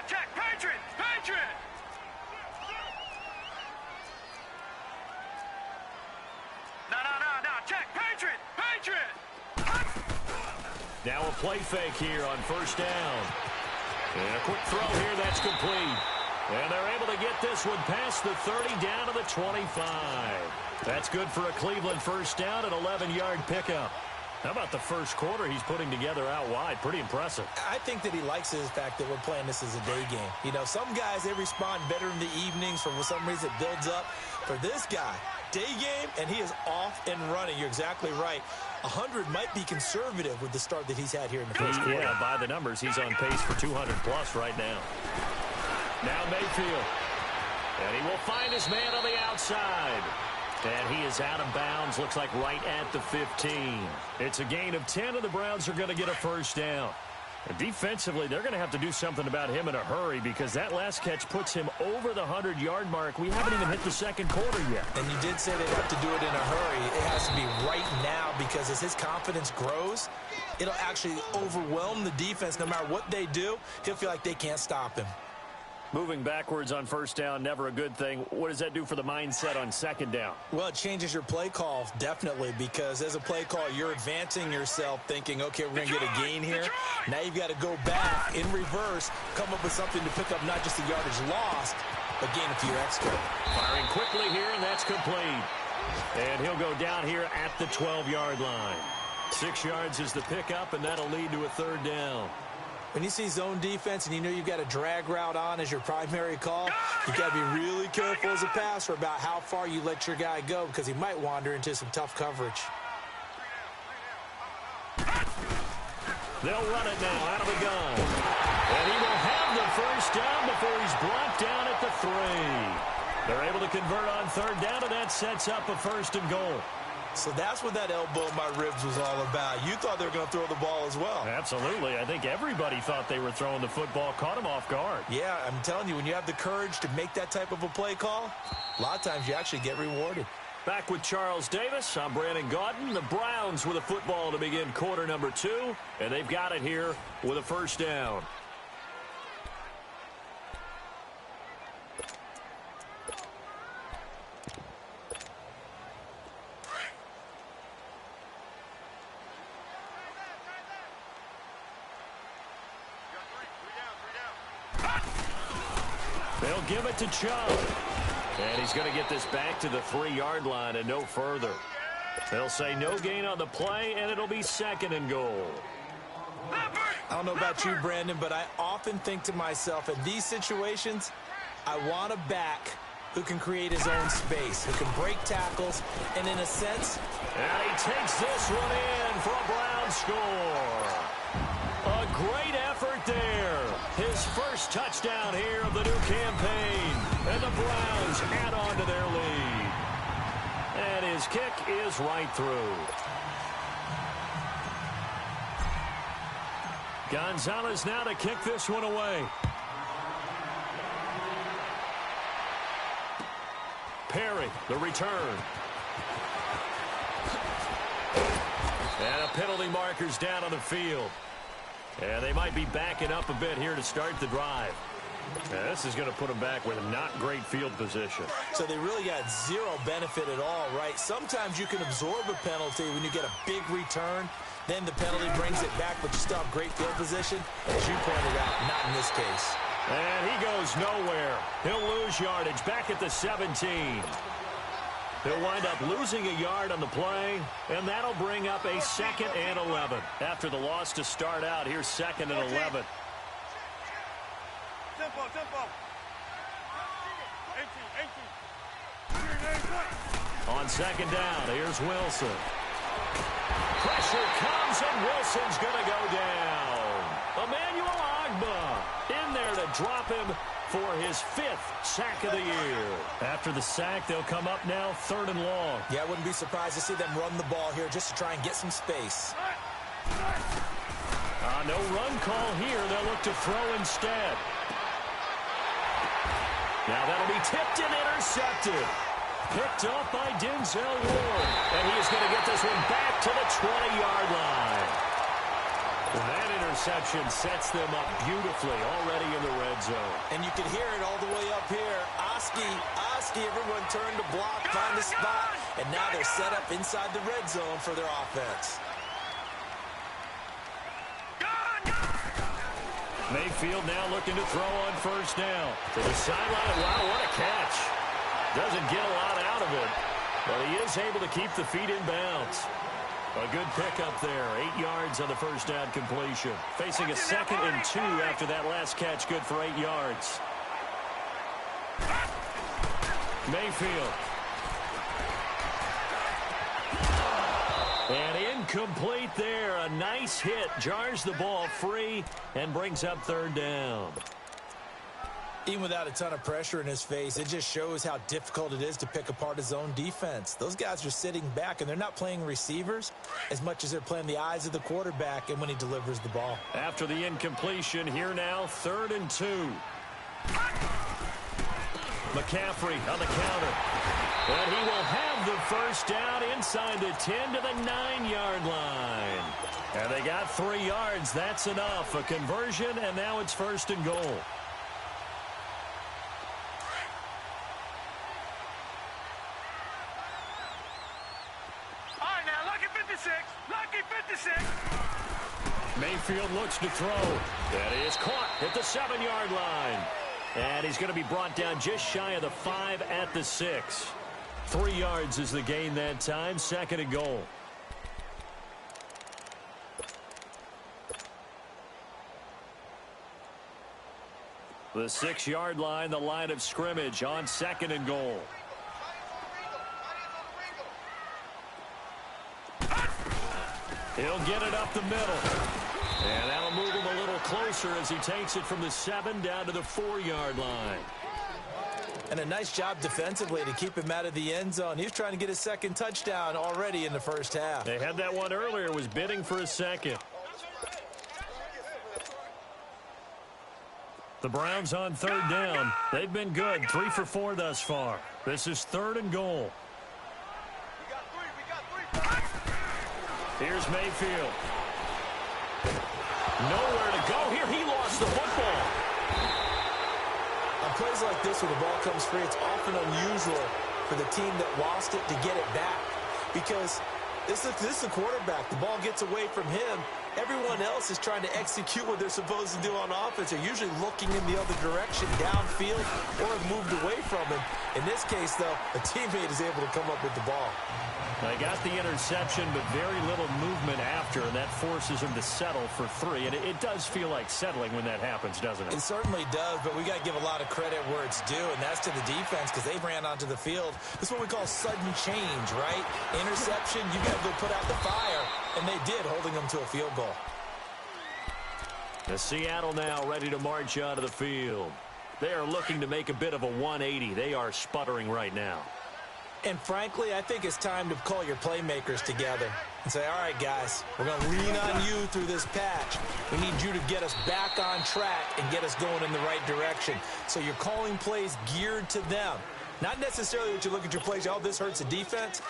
Check. Patriot. No. Check. Patriot. Now a play fake here on first down. And a quick throw here, that's complete. And they're able to get this one past the 30 down to the 25. That's good for a Cleveland first down, an 11-yard pickup. How about the first quarter he's putting together out wide? Pretty impressive. I think that he likes the fact that we're playing this as a day game. You know, some guys, they respond better in the evenings. For some reason, it builds up. For this guy, day game, and he is off and running. You're exactly right. 100 might be conservative with the start that he's had here in the first quarter. Yeah, by the numbers, he's on pace for 200-plus right now. Now Mayfield. And he will find his man on the outside. And he is out of bounds, looks like right at the 15. It's a gain of 10, and the Browns are going to get a first down. And defensively, they're going to have to do something about him in a hurry because that last catch puts him over the 100-yard mark. We haven't even hit the second quarter yet. And you did say they'd have to do it in a hurry. It has to be right now because as his confidence grows, it'll actually overwhelm the defense. No matter what they do, he'll feel like they can't stop him. Moving backwards on first down, never a good thing. What does that do for the mindset on second down? Well, it changes your play call, definitely, because as a play call, you're advancing yourself thinking, okay, we're going to get a gain here. Now you've got to go back in reverse, come up with something to pick up not just the yardage lost, but gain a few extra. Firing quickly here, and that's complete. And he'll go down here at the 12-yard line. 6 yards is the pickup, and that'll lead to a third down. When you see zone defense and you know you've got a drag route on as your primary call, you've got to be really careful as a passer about how far you let your guy go because he might wander into some tough coverage. They'll run it now out of the gun. And he will have the first down before he's brought down at the 3. They're able to convert on third down, and that sets up a 1st and goal. So that's what that elbow in my ribs was all about. You thought they were going to throw the ball as well. Absolutely. I think everybody thought they were throwing the football, caught him off guard. Yeah, I'm telling you, when you have the courage to make that type of a play call, a lot of times you actually get rewarded. Back with Charles Davis, I'm Brandon Gaudin. The Browns with a football to begin quarter number 2, and they've got it here with a first down. They'll give it to Chubb. And he's going to get this back to the 3-yard line and no further. They'll say no gain on the play, and it'll be 2nd and goal. I don't know about you, Brandon, but I often think to myself, in these situations, I want a back who can create his own space, who can break tackles, and in a sense... And he takes this one in for a Brown score. A great effort there. His first touchdown here of the new campaign. And the Browns add on to their lead. And his kick is right through. Gonzalez now to kick this one away. Perry, the return. And a penalty marker's down on the field. And they might be backing up a bit here to start the drive. Now, this is going to put them back with not great field position. So they really got zero benefit at all, right? Sometimes you can absorb a penalty when you get a big return. Then the penalty brings it back, but you still have great field position. As you pointed out, not in this case. And he goes nowhere. He'll lose yardage back at the 17. He'll wind up losing a yard on the play, and that'll bring up a 2nd and 11. After the loss to start out, here's 2nd and 11. Tempo, tempo. 18. On 2nd down, here's Wilson. Pressure comes, and Wilson's going to go down. Emmanuel Ogbah in there to drop him for his 5th sack of the year. After the sack, they'll come up now 3rd and long. Yeah, I wouldn't be surprised to see them run the ball here just to try and get some space. No run call here. They'll look to throw instead. Now that'll be tipped and intercepted. Picked off by Denzel Ward. And he is going to get this one back to the 20-yard line. That interception sets them up beautifully already in the red zone. And you can hear it all the way up here. Oski, everyone turned to block, find a spot, and now they're set up inside the red zone for their offense. Mayfield now looking to throw on 1st down. To the sideline. Wow, what a catch. Doesn't get a lot out of it, but he is able to keep the feet in bounds. A good pickup there. 8 yards on the 1st down completion. Facing a 2nd and 2 after that last catch. Good for 8 yards. Mayfield. And incomplete there. A nice hit. Jars the ball free and brings up 3rd down. Even without a ton of pressure in his face, it just shows how difficult it is to pick apart his own defense. Those guys are sitting back, and they're not playing receivers as much as they're playing the eyes of the quarterback and when he delivers the ball. After the incompletion, here now, 3rd and 2. McCaffrey on the counter. And he will have the 1st down inside the 10 to the 9-yard line. And they got 3 yards. That's enough. A conversion, and now it's 1st and goal. Mayfield looks to throw. That is caught at the 7-yard line. And he's going to be brought down just shy of the 5 at the 6. 3 yards is the gain that time. 2nd and goal. The 6-yard line, the line of scrimmage on 2nd and goal. He'll get it up the middle. And that'll move him a little closer as he takes it from the 7 down to the 4-yard line. And a nice job defensively to keep him out of the end zone. He was trying to get his 2nd touchdown already in the 1st half. They had that one earlier, was bidding for a 2nd. The Browns on 3rd down. They've been good, 3 for 4 thus far. This is 3rd and goal. Here's Mayfield. Nowhere to go here. He lost the football. On plays like this where the ball comes free, it's often unusual for the team that lost it to get it back. Because This is the quarterback. The ball gets away from him. Everyone else is trying to execute what they're supposed to do on offense. They're usually looking in the other direction, downfield, or have moved away from him. In this case, though, a teammate is able to come up with the ball. They got the interception, but very little movement after, and that forces him to settle for 3. And it does feel like settling when that happens, doesn't it? It certainly does, but we got to give a lot of credit where it's due, and that's to the defense because they ran onto the field. This is what we call sudden change, right? Interception, you got to go put out the fire, and they did, holding them to a field goal. The Seattle now ready to march onto the field. They are looking to make a bit of a 180. They are sputtering right now. And frankly, I think it's time to call your playmakers together and say, all right, guys, we're going to lean on you through this patch. We need you to get us back on track and get us going in the right direction. So you're calling plays geared to them. Not necessarily that you look at your plays, oh, this hurts the defense.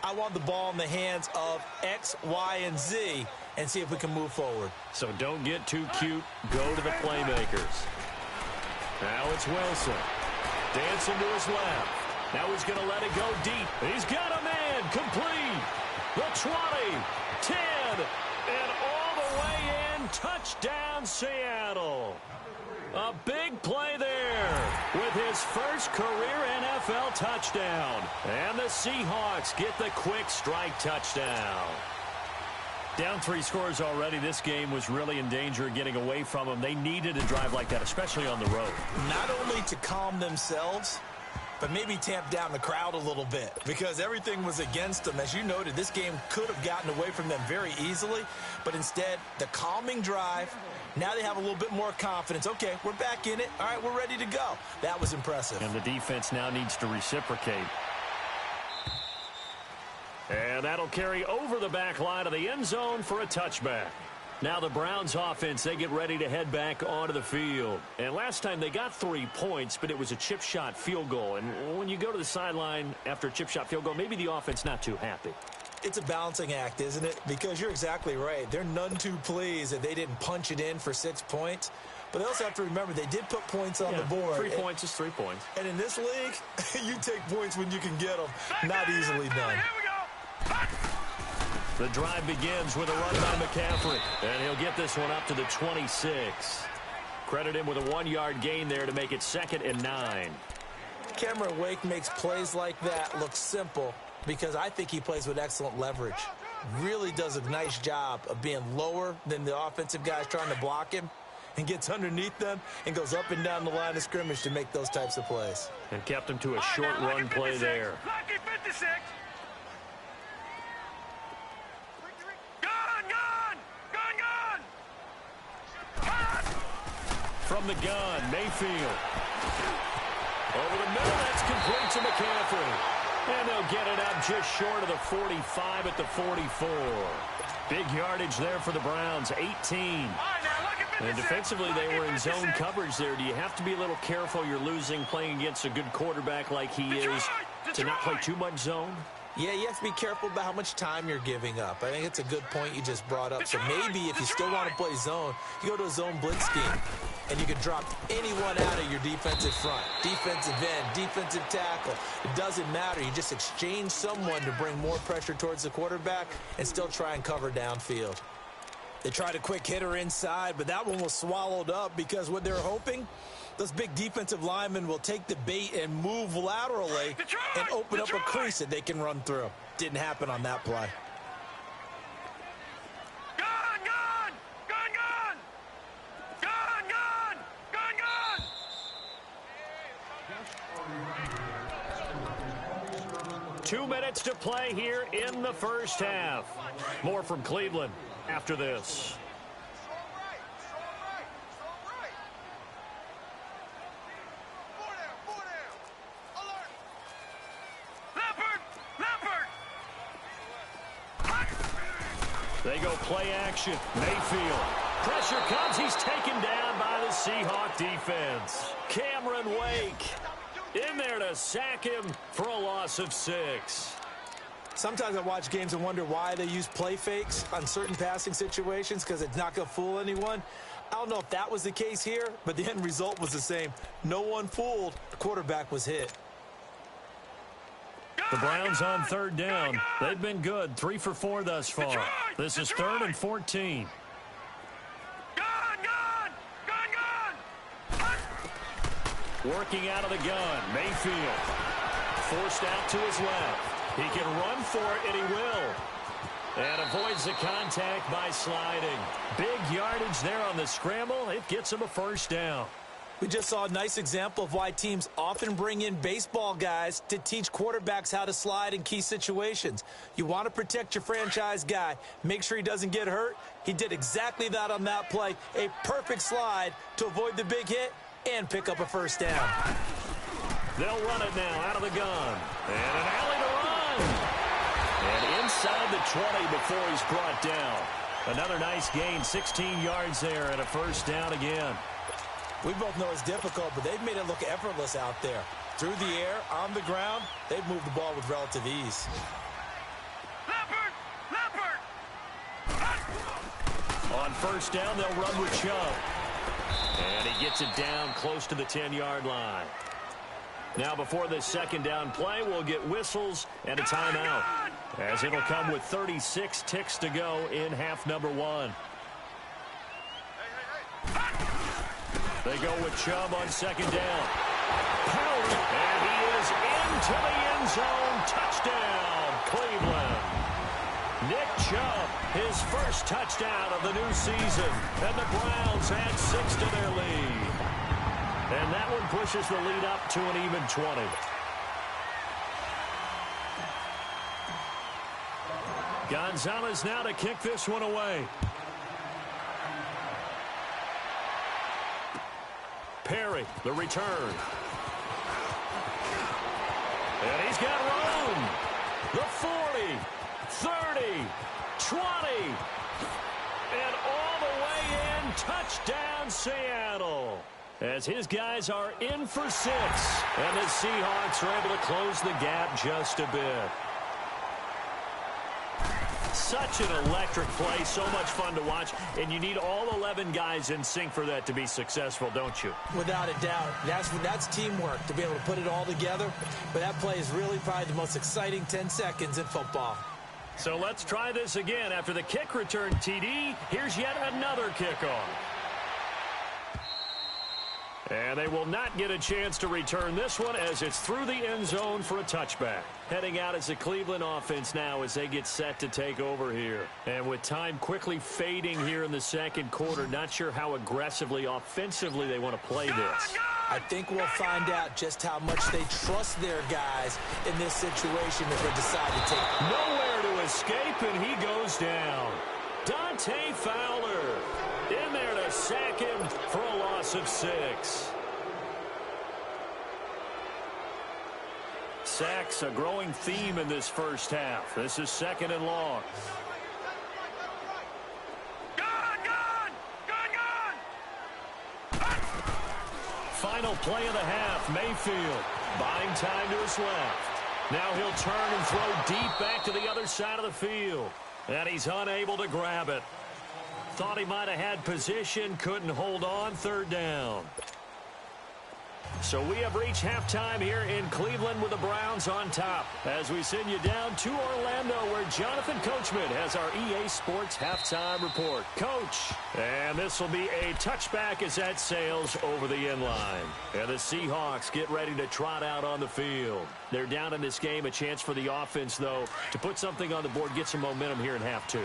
I want the ball in the hands of X, Y, and Z and see if we can move forward. So don't get too cute. Go to the playmakers. Now it's Wilson. Dancing to his left. Now he's going to let it go deep. He's got a man complete. The 20, 10, and all the way in. Touchdown, Seattle. A big play there with his first career NFL touchdown. And the Seahawks get the quick strike touchdown. Down 3 scores already. This game was really in danger of getting away from them. They needed a drive like that, especially on the road. Not only to calm themselves, but maybe tamp down the crowd a little bit because everything was against them. As you noted, this game could have gotten away from them very easily, but instead, the calming drive, now they have a little bit more confidence. Okay, we're back in it. All right, we're ready to go. That was impressive. And the defense now needs to reciprocate. And that'll carry over the back line of the end zone for a touchback. Now the Browns offense, they get ready to head back onto the field. And last time they got 3 points, but it was a chip shot field goal. And when you go to the sideline after a chip shot field goal, maybe the offense not too happy. It's a balancing act, isn't it? Because you're exactly right. They're none too pleased that they didn't punch it in for 6 points. But they also have to remember they did put points on the board. 3 points is 3 points. And in this league, you take points when you can get them. Not easily done. Here we go. The drive begins with a run by McCaffrey. And he'll get this one up to the 26. Credit him with a 1-yard gain there to make it 2nd and 9. Cameron Wake makes plays like that look simple because I think he plays with excellent leverage. Really does a nice job of being lower than the offensive guys trying to block him and gets underneath them and goes up and down the line of scrimmage to make those types of plays. And kept him to a short run play there. Lucky 56. From the gun, Mayfield. Over the middle, that's complete to McCaffrey. And they'll get it up just short of the 45 at the 44. Big yardage there for the Browns, 18. And defensively, they were in zone coverage there. Do you have to be a little careful? You're losing playing against a good quarterback like he is to not play too much zone? Yeah, you have to be careful about how much time you're giving up. I think it's a good point you just brought up. So maybe if you still want to play zone, you go to a zone blitz scheme. And you can drop anyone out of your defensive front. Defensive end, defensive tackle. It doesn't matter. You just exchange someone to bring more pressure towards the quarterback and still try and cover downfield. They tried a quick hitter inside, but that one was swallowed up because what they're hoping, those big defensive linemen will take the bait and move laterally and open up a crease that they can run through. Didn't happen on that play. Gun! 2 minutes to play here in the first half. More from Cleveland after this. They go play action. Mayfield. Pressure comes. He's taken down by the Seahawk defense. Cameron Wake in there to sack him for a loss of 6. Sometimes I watch games and wonder why they use play fakes on certain passing situations because it's not going to fool anyone. I don't know if that was the case here, but the end result was the same. No one fooled. The quarterback was hit. Gun! The Browns on third down. They've been good, 3 for 4 thus far. This is 3rd and 14. Working out of the gun, Mayfield. Forced out to his left. He can run for it, and he will. And avoids the contact by sliding. Big yardage there on the scramble. It gets him a first down. We just saw a nice example of why teams often bring in baseball guys to teach quarterbacks how to slide in key situations. You want to protect your franchise guy. Make sure he doesn't get hurt. He did exactly that on that play. A perfect slide to avoid the big hit and pick up a first down. They'll run it now out of the gun. And an alley to run. And inside the 20 before he's brought down. Another nice gain, 16 yards there and a first down again. We both know it's difficult, but they've made it look effortless out there. Through the air, on the ground, they've moved the ball with relative ease. On first down, they'll run with Chubb. And he gets it down close to the 10-yard line. Now before this second down play, we'll get whistles and a timeout, as it'll come with 36 ticks to go in half number 1. They go with Chubb on second down. Power, and he is into the end zone. Touchdown, Cleveland. Nick Chubb, his first touchdown of the new season. And the Browns add 6 to their lead. And that one pushes the lead up to an even 20. Gonzalez now to kick this one away. Perry, the return. And he's got room. The 40, 30, 20. And all the way in. Touchdown, Seattle. As his guys are in for 6. And the Seahawks are able to close the gap just a bit. Such an electric play, so much fun to watch, and you need all 11 guys in sync for that to be successful, don't you? Without a doubt. That's teamwork, to be able to put it all together. But that play is really probably the most exciting 10 seconds in football. So let's try this again. After the kick return TD, here's yet another kickoff. And they will not get a chance to return this one as it's through the end zone for a touchback. Heading out as the Cleveland offense now as they get set to take over here. And with time quickly fading here in the second quarter, not sure how aggressively, offensively they want to play this. I think we'll find out just how much they trust their guys in this situation if they decide to take. Nowhere to escape, and he goes down. Dante Fowler in there to sack him for a loss of 6. Sacks, a growing theme in this first half. This is 2nd and long. Final play of the half. Mayfield buying time to his left. Now he'll turn and throw deep back to the other side of the field. And he's unable to grab it. Thought he might have had position, couldn't hold on, 3rd down. So we have reached halftime here in Cleveland with the Browns on top. As we send you down to Orlando where Jonathan Coachman has our EA Sports halftime report. Coach, and this will be a touchback as that sails over the end line. And the Seahawks get ready to trot out on the field. They're down in this game, a chance for the offense, though, to put something on the board, get some momentum here in half 2.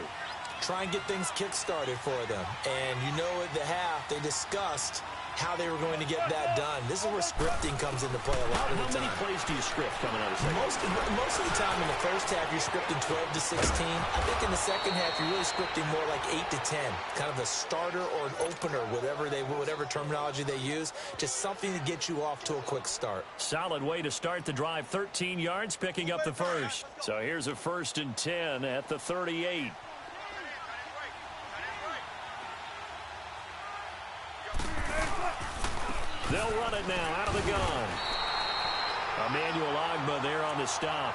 Try and get things kick-started for them. And you know at the half, they discussed how they were going to get that done. This is where scripting comes into play a lot of the time. How many plays do you script coming out of the second? Most of the time in the first half, you're scripting 12 to 16. I think in the second half, you're really scripting more like 8 to 10. Kind of a starter or an opener, whatever terminology they use. Just something to get you off to a quick start. Solid way to start the drive. 13 yards, picking up the first. So here's a 1st and 10 at the 38. They'll run it now out of the gun. Emmanuel Ogbah there on the stop.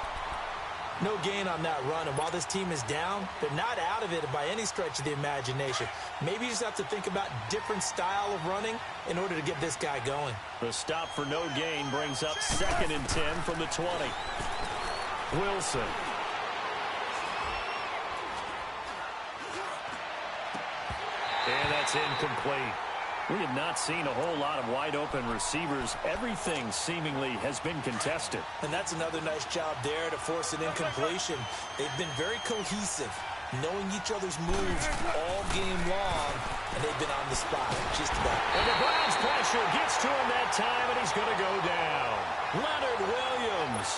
No gain on that run, and while this team is down, they're not out of it by any stretch of the imagination. Maybe you just have to think about different style of running in order to get this guy going. The stop for no gain brings up 2nd and 10 from the 20. Wilson. And that's incomplete. We have not seen a whole lot of wide-open receivers. Everything seemingly has been contested. And that's another nice job there to force an incompletion. They've been very cohesive, knowing each other's moves all game long, and they've been on the spot just about. And the Browns pressure gets to him that time, and he's going to go down. Leonard Williams.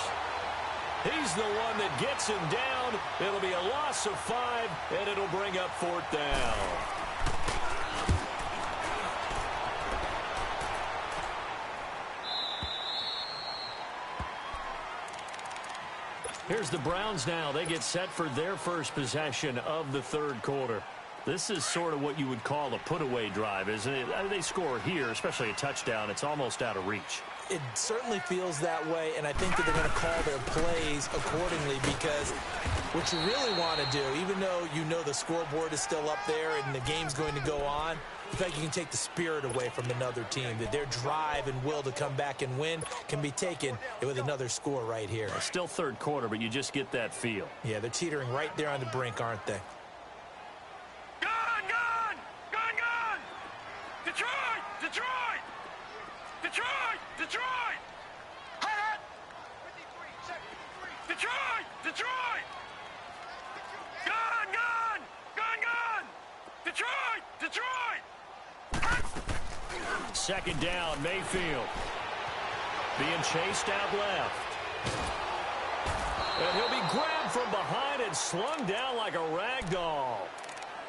He's the one that gets him down. It'll be a loss of 5, and it'll bring up 4th down. Here's the Browns now. They get set for their first possession of the 3rd quarter. This is sort of what you would call a put-away drive, isn't it? They score here, especially a touchdown. It's almost out of reach. It certainly feels that way, and I think that they're going to call their plays accordingly, because what you really want to do, even though you know the scoreboard is still up there and the game's going to go on, in fact, you can take the spirit away from another team, that their drive and will to come back and win can be taken with another score right here. It's still 3rd quarter, but you just get that feel. Yeah, they're teetering right there on the brink, aren't they? Gone! Detroit! Detroit! Hot! Detroit! Gone! Detroit! 2nd down, Mayfield. Being chased out left. And he'll be grabbed from behind and slung down like a rag doll.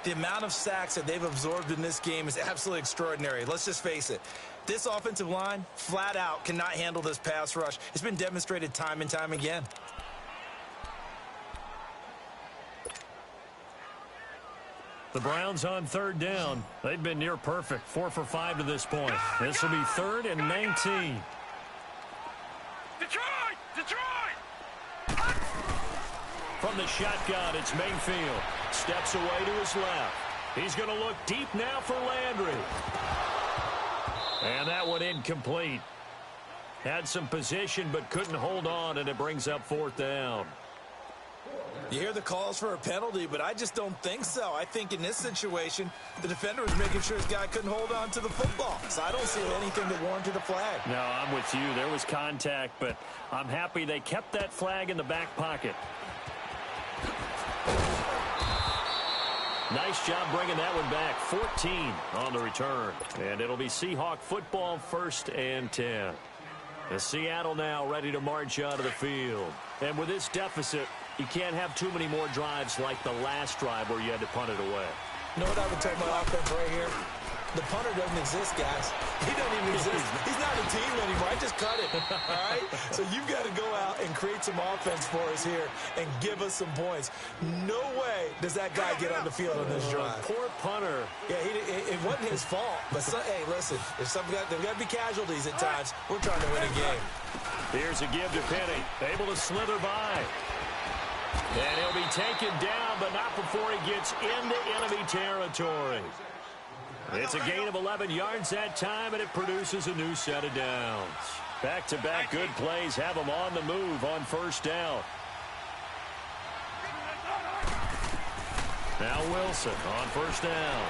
The amount of sacks that they've absorbed in this game is absolutely extraordinary. Let's just face it. This offensive line, flat out, cannot handle this pass rush. It's been demonstrated time and time again. The Browns on 3rd down. They've been near perfect. 4 for 5 to this point. This will be 3rd and 19. Detroit! From the shotgun, it's Mayfield. Steps away to his left. He's going to look deep now for Landry. And that one incomplete. Had some position but couldn't hold on, and it brings up 4th down. You hear the calls for a penalty, but I just don't think so. I think in this situation, the defender was making sure his guy couldn't hold on to the football. So I don't see anything that warranted a flag. No, I'm with you. There was contact, but I'm happy they kept that flag in the back pocket. Nice job bringing that one back. 14 on the return. And it'll be Seahawk football, 1st and 10. The Seattle now ready to march out of the field. And with this deficit, you can't have too many more drives like the last drive where you had to punt it away. You know what I would tell my offense right here? The punter doesn't exist, guys. He doesn't even exist. He's not a team anymore. I just cut it, all right? So you've got to go out and create some offense for us here and give us some points. No way does that guy get on the field on this drive. Poor punter. Yeah, it wasn't his fault. But, hey, listen, there's got to be casualties at times. We're trying to win a game. Here's a give to Penny. Able to slither by. And he'll be taken down, but not before he gets into enemy territory. It's a gain of 11 yards that time, and it produces a new set of downs. Back-to-back good plays have them on the move on 1st down. Now Wilson on 1st down.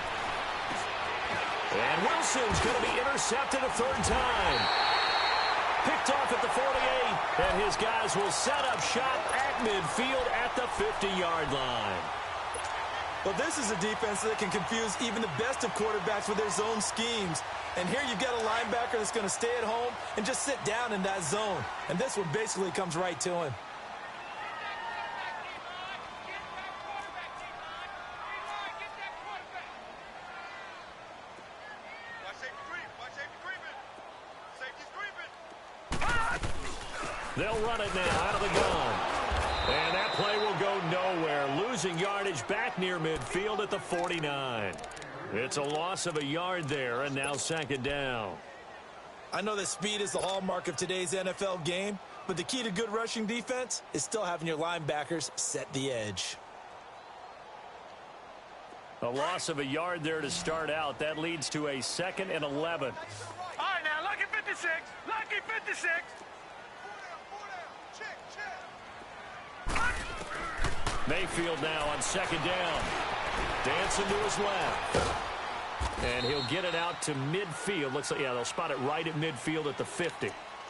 And Wilson's going to be intercepted a 3rd time. Picked off at the 48, and his guys will set up shop at midfield at the 50-yard line. Well, this is a defense that can confuse even the best of quarterbacks with their zone schemes. And here you've got a linebacker that's going to stay at home and just sit down in that zone. And this one basically comes right to him. They'll run it now out of the gun. And that play will go nowhere. Losing yardage back near midfield at the 49. It's a loss of a yard there, and now 2nd down. I know that speed is the hallmark of today's NFL game, but the key to good rushing defense is still having your linebackers set the edge. A loss of a yard there to start out. That leads to a 2nd and 11. All right, now, lucky 56. Lucky 56. Mayfield now on second down. Dancing to his left. And he'll get it out to midfield. Looks like, yeah, they'll spot it right at midfield at the 50.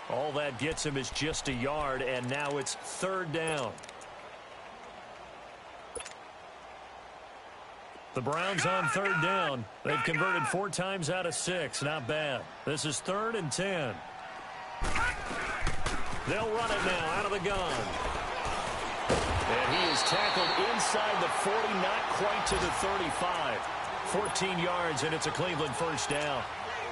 All that gets him is just a yard, and now it's third down. The Browns on third down. They've converted 4 times out of 6. Not bad. This is 3rd and 10. They'll run it now out of the gun. And he is tackled inside the 40, not quite to the 35. 14 yards, and it's a Cleveland first down.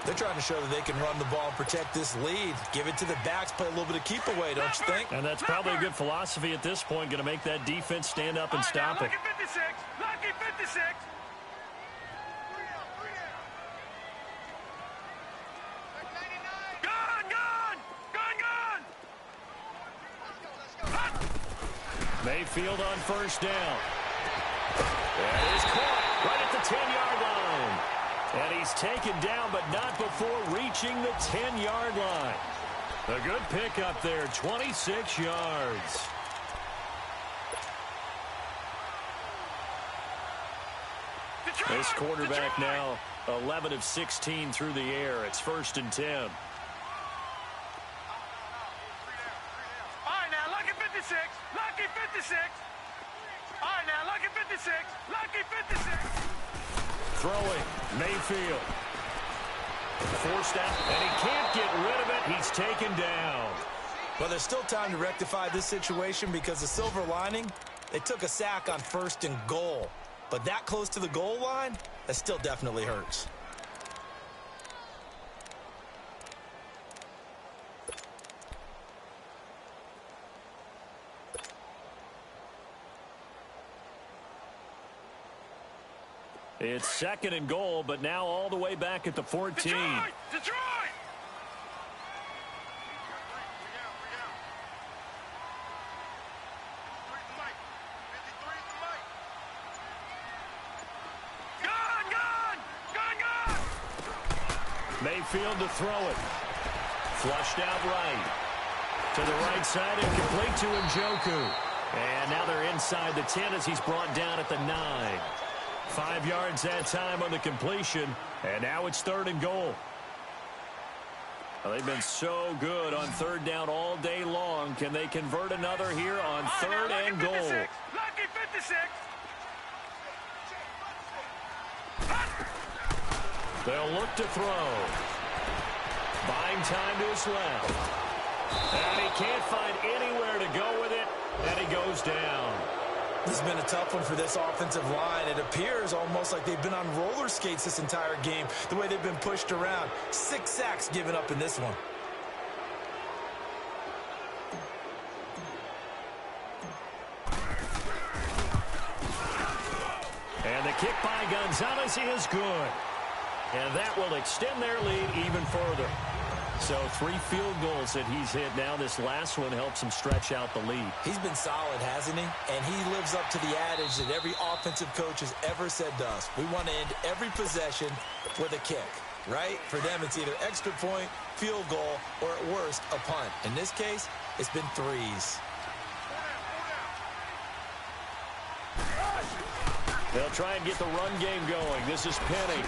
They're trying to show that they can run the ball and protect this lead. Give it to the backs, play a little bit of keep away, don't you think? And that's probably a good philosophy at this point, going to make that defense stand up and stop it. Lucky 56, lucky 56. Mayfield on first down. That is caught right at the 10-yard line. And he's taken down, but not before reaching the 10-yard line. A good pickup there, 26 yards. This quarterback now 11 of 16 through the air. It's 1st and 10. All right, now, lucky 56, lucky 56. All right, now, lucky 56, lucky 56. Throwing, Mayfield. Forced out, and he can't get rid of it. He's taken down. Well, there's still time to rectify this situation because the silver lining, they took a sack on 1st and goal. But that close to the goal line, that still definitely hurts. It's 2nd and goal, but now all the way back at the 14. Detroit! Mayfield to throw it. Flushed out right. To the right side and complete to Njoku. And now they're inside the 10 as he's brought down at the 9. 5 yards that time on the completion. And now it's 3rd and goal. Well, they've been so good on 3rd down all day long. Can they convert another here on 3rd and goal? Lucky 56. They'll look to throw. Buying time to his left. And he can't find anywhere to go with it. And he goes down. This has been a tough one for this offensive line. It appears almost like they've been on roller skates this entire game, the way they've been pushed around. 6 sacks given up in this one. And the kick by Gonzalez is good. And that will extend their lead even further. So 3 field goals that he's hit now. This last one helps him stretch out the lead. He's been solid, hasn't he? And he lives up to the adage that every offensive coach has ever said to us. We want to end every possession with a kick, right? For them, it's either extra point, field goal, or at worst, a punt. In this case, it's been 3s. They'll try and get the run game going. This is Penny.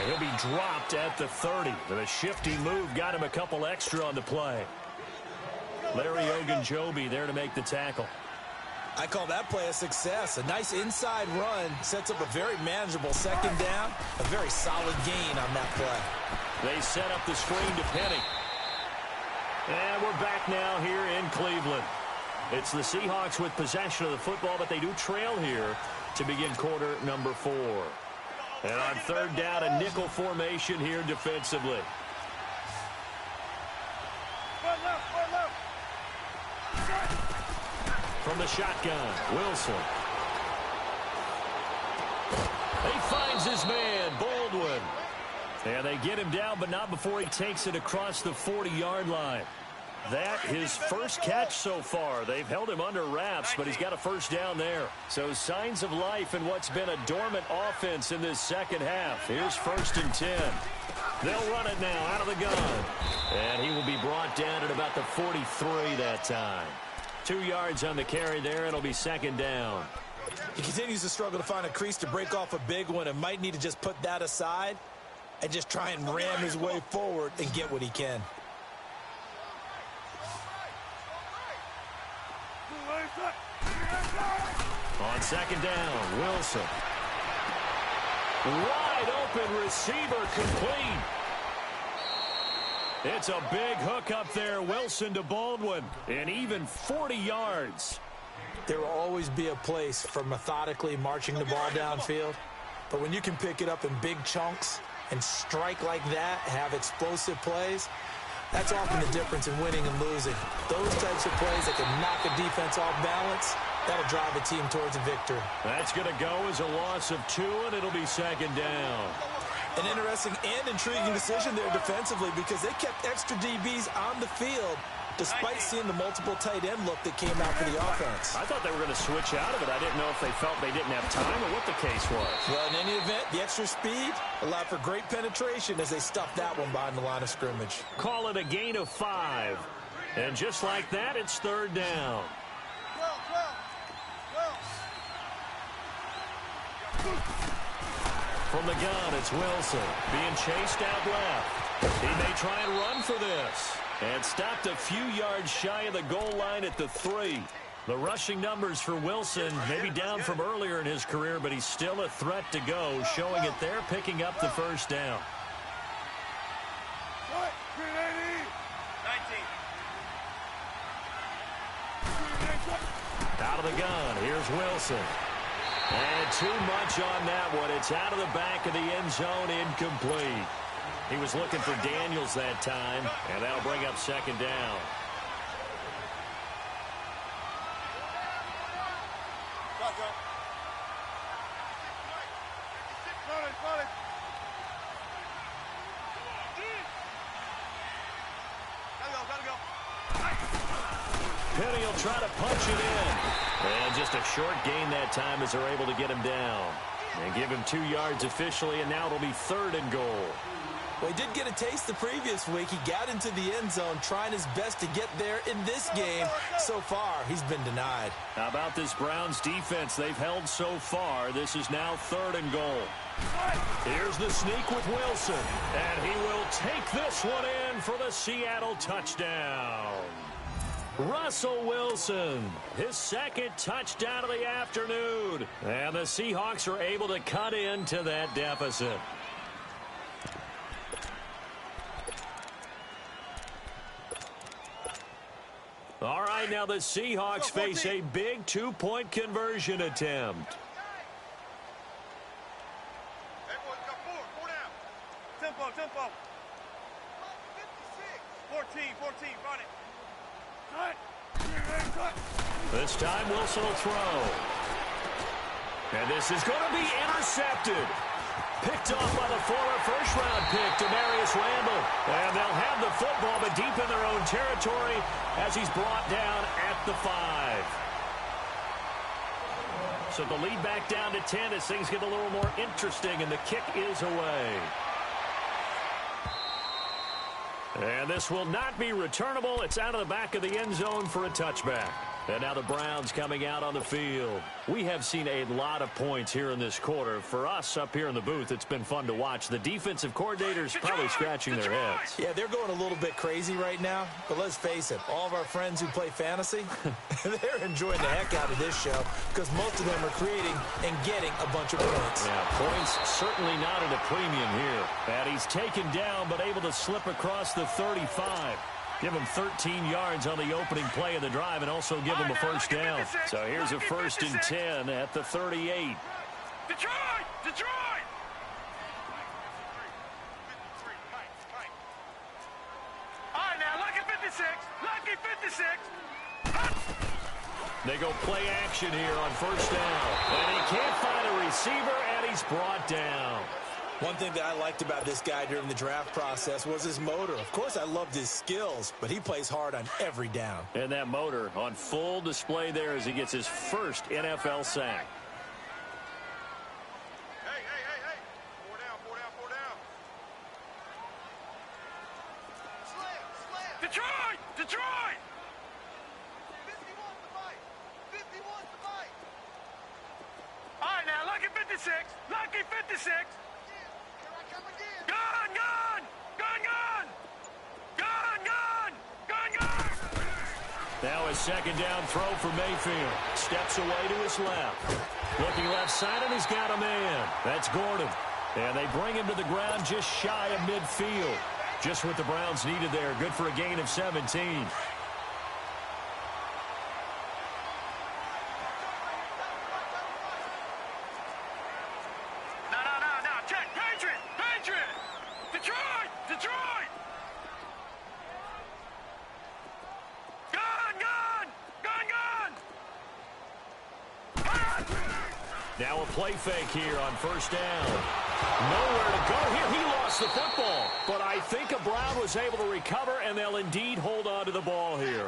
He'll be dropped at the 30. But a shifty move got him a couple extra on the play. Larry Ogunjobi there to make the tackle. I call that play a success. A nice inside run sets up a very manageable 2nd down. A very solid gain on that play. They set up the screen to Penny. And we're back now here in Cleveland. It's the Seahawks with possession of the football, but they do trail here to begin quarter number 4. And on 3rd down, a nickel formation here defensively. From the shotgun, Wilson. He finds his man, Baldwin. And they get him down, but not before he takes it across the 40-yard line. That his first catch so far. They've held him under wraps, but he's got a first down there. So signs of life in what's been a dormant offense in this second half. Here's 1st and 10. They'll run it now out of the gun. And he will be brought down at about the 43 that time. 2 yards on the carry there. It'll be second down. He continues to struggle to find a crease to break off a big one and might need to just put that aside and just try and ram his way forward and get what he can. On second down, Wilson. Wide open receiver, complete. It's a big hook up there, Wilson to Baldwin, and even 40 yards. There will always be a place for methodically marching the ball downfield, but when you can pick it up in big chunks and strike like that, have explosive plays, that's often the difference in winning and losing. Those types of plays that can knock a defense off balance, that'll drive a team towards a victory. That's going to go as a loss of 2, and it'll be second down. An interesting and intriguing decision there defensively because they kept extra DBs on the field despite seeing the multiple tight end look that came out for the offense. I thought they were going to switch out of it. I didn't know if they felt they didn't have time or what the case was. Well, in any event, the extra speed allowed for great penetration as they stuffed that one behind the line of scrimmage. Call it a gain of 5. And just like that, it's third down. From the gun, it's Wilson being chased out left. He may try and run for this. And stopped a few yards shy of the goal line at the 3. The rushing numbers for Wilson may be down from earlier in his career, but he's still a threat to go, showing it there, picking up the first down. Out of the gun, here's Wilson. And too much on that one. It's out of the back of the end zone, incomplete. He was looking for Daniels that time, and that'll bring up second down. Penny will try to punch it in. And just a short gain that time as they're able to get him down. And give him 2 yards officially, and now it'll be third and goal. Well, he did get a taste the previous week. He got into the end zone trying his best to get there in this game. So far, he's been denied. How about this Browns defense they've held so far? This is now third and goal. Here's the sneak with Wilson. And he will take this one in for the Seattle touchdown. Russell Wilson, his second touchdown of the afternoon. And the Seahawks are able to cut into that deficit. All right, now the Seahawks face a big 2-point conversion attempt. Hey, boys, got 4 down. Tempo. 14, run it. This time Wilson will throw. And this is going to be intercepted. Picked off by the former first-round pick, Demarius Randall. And they'll have the football, but deep in their own territory as he's brought down at the 5. So the lead back down to 10 as things get a little more interesting, and the kick is away. And this will not be returnable. It's out of the back of the end zone for a touchback. And now the Browns coming out on the field. We have seen a lot of points here in this quarter. For us up here in the booth, it's been fun to watch. The defensive coordinators probably scratching their heads. Yeah, they're going a little bit crazy right now. But let's face it, all of our friends who play fantasy, they're enjoying the heck out of this show because most of them are creating and getting a bunch of points. Yeah, points certainly not at a premium here. And he's taken down but able to slip across the 35. Give him 13 yards on the opening play of the drive and also give him a first down. So here's a 1st and 10 at the 38. Detroit! All right, now, lucky 56. They go play action here on first down. And he can't find a receiver, and he's brought down. One thing that I liked about this guy during the draft process was his motor. Of course, I loved his skills, but he plays hard on every down. And that motor on full display there as he gets his first NFL sack. Hey. 4 down. Slam. Detroit! 56. Lucky 56. Gun, gun! Gun, gun! Gun, gun! Gun, gun! Now a second down throw for Mayfield. Steps away to his left. Looking left side, and he's got a man. That's Gordon. And they bring him to the ground just shy of midfield. Just what the Browns needed there. Good for a gain of 17. Now a play fake here on first down. Nowhere to go here. He lost the football. But I think a Brown was able to recover, and they'll indeed hold on to the ball here.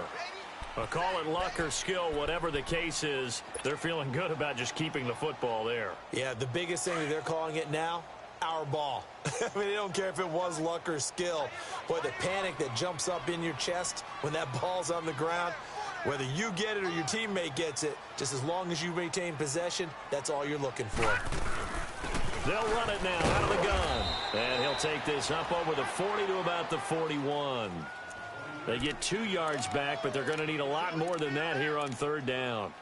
Call it luck or skill, whatever the case is, they're feeling good about just keeping the football there. Yeah, the biggest thing that they're calling it now, our ball. I mean, they don't care if it was luck or skill. Boy, the panic that jumps up in your chest when that ball's on the ground, whether you get it or your teammate gets it, just as long as you retain possession, that's all you're looking for. They'll run it now out of the gun. And he'll take this up over the 40 to about the 41. They get 2 yards back, but they're going to need a lot more than that here on third down.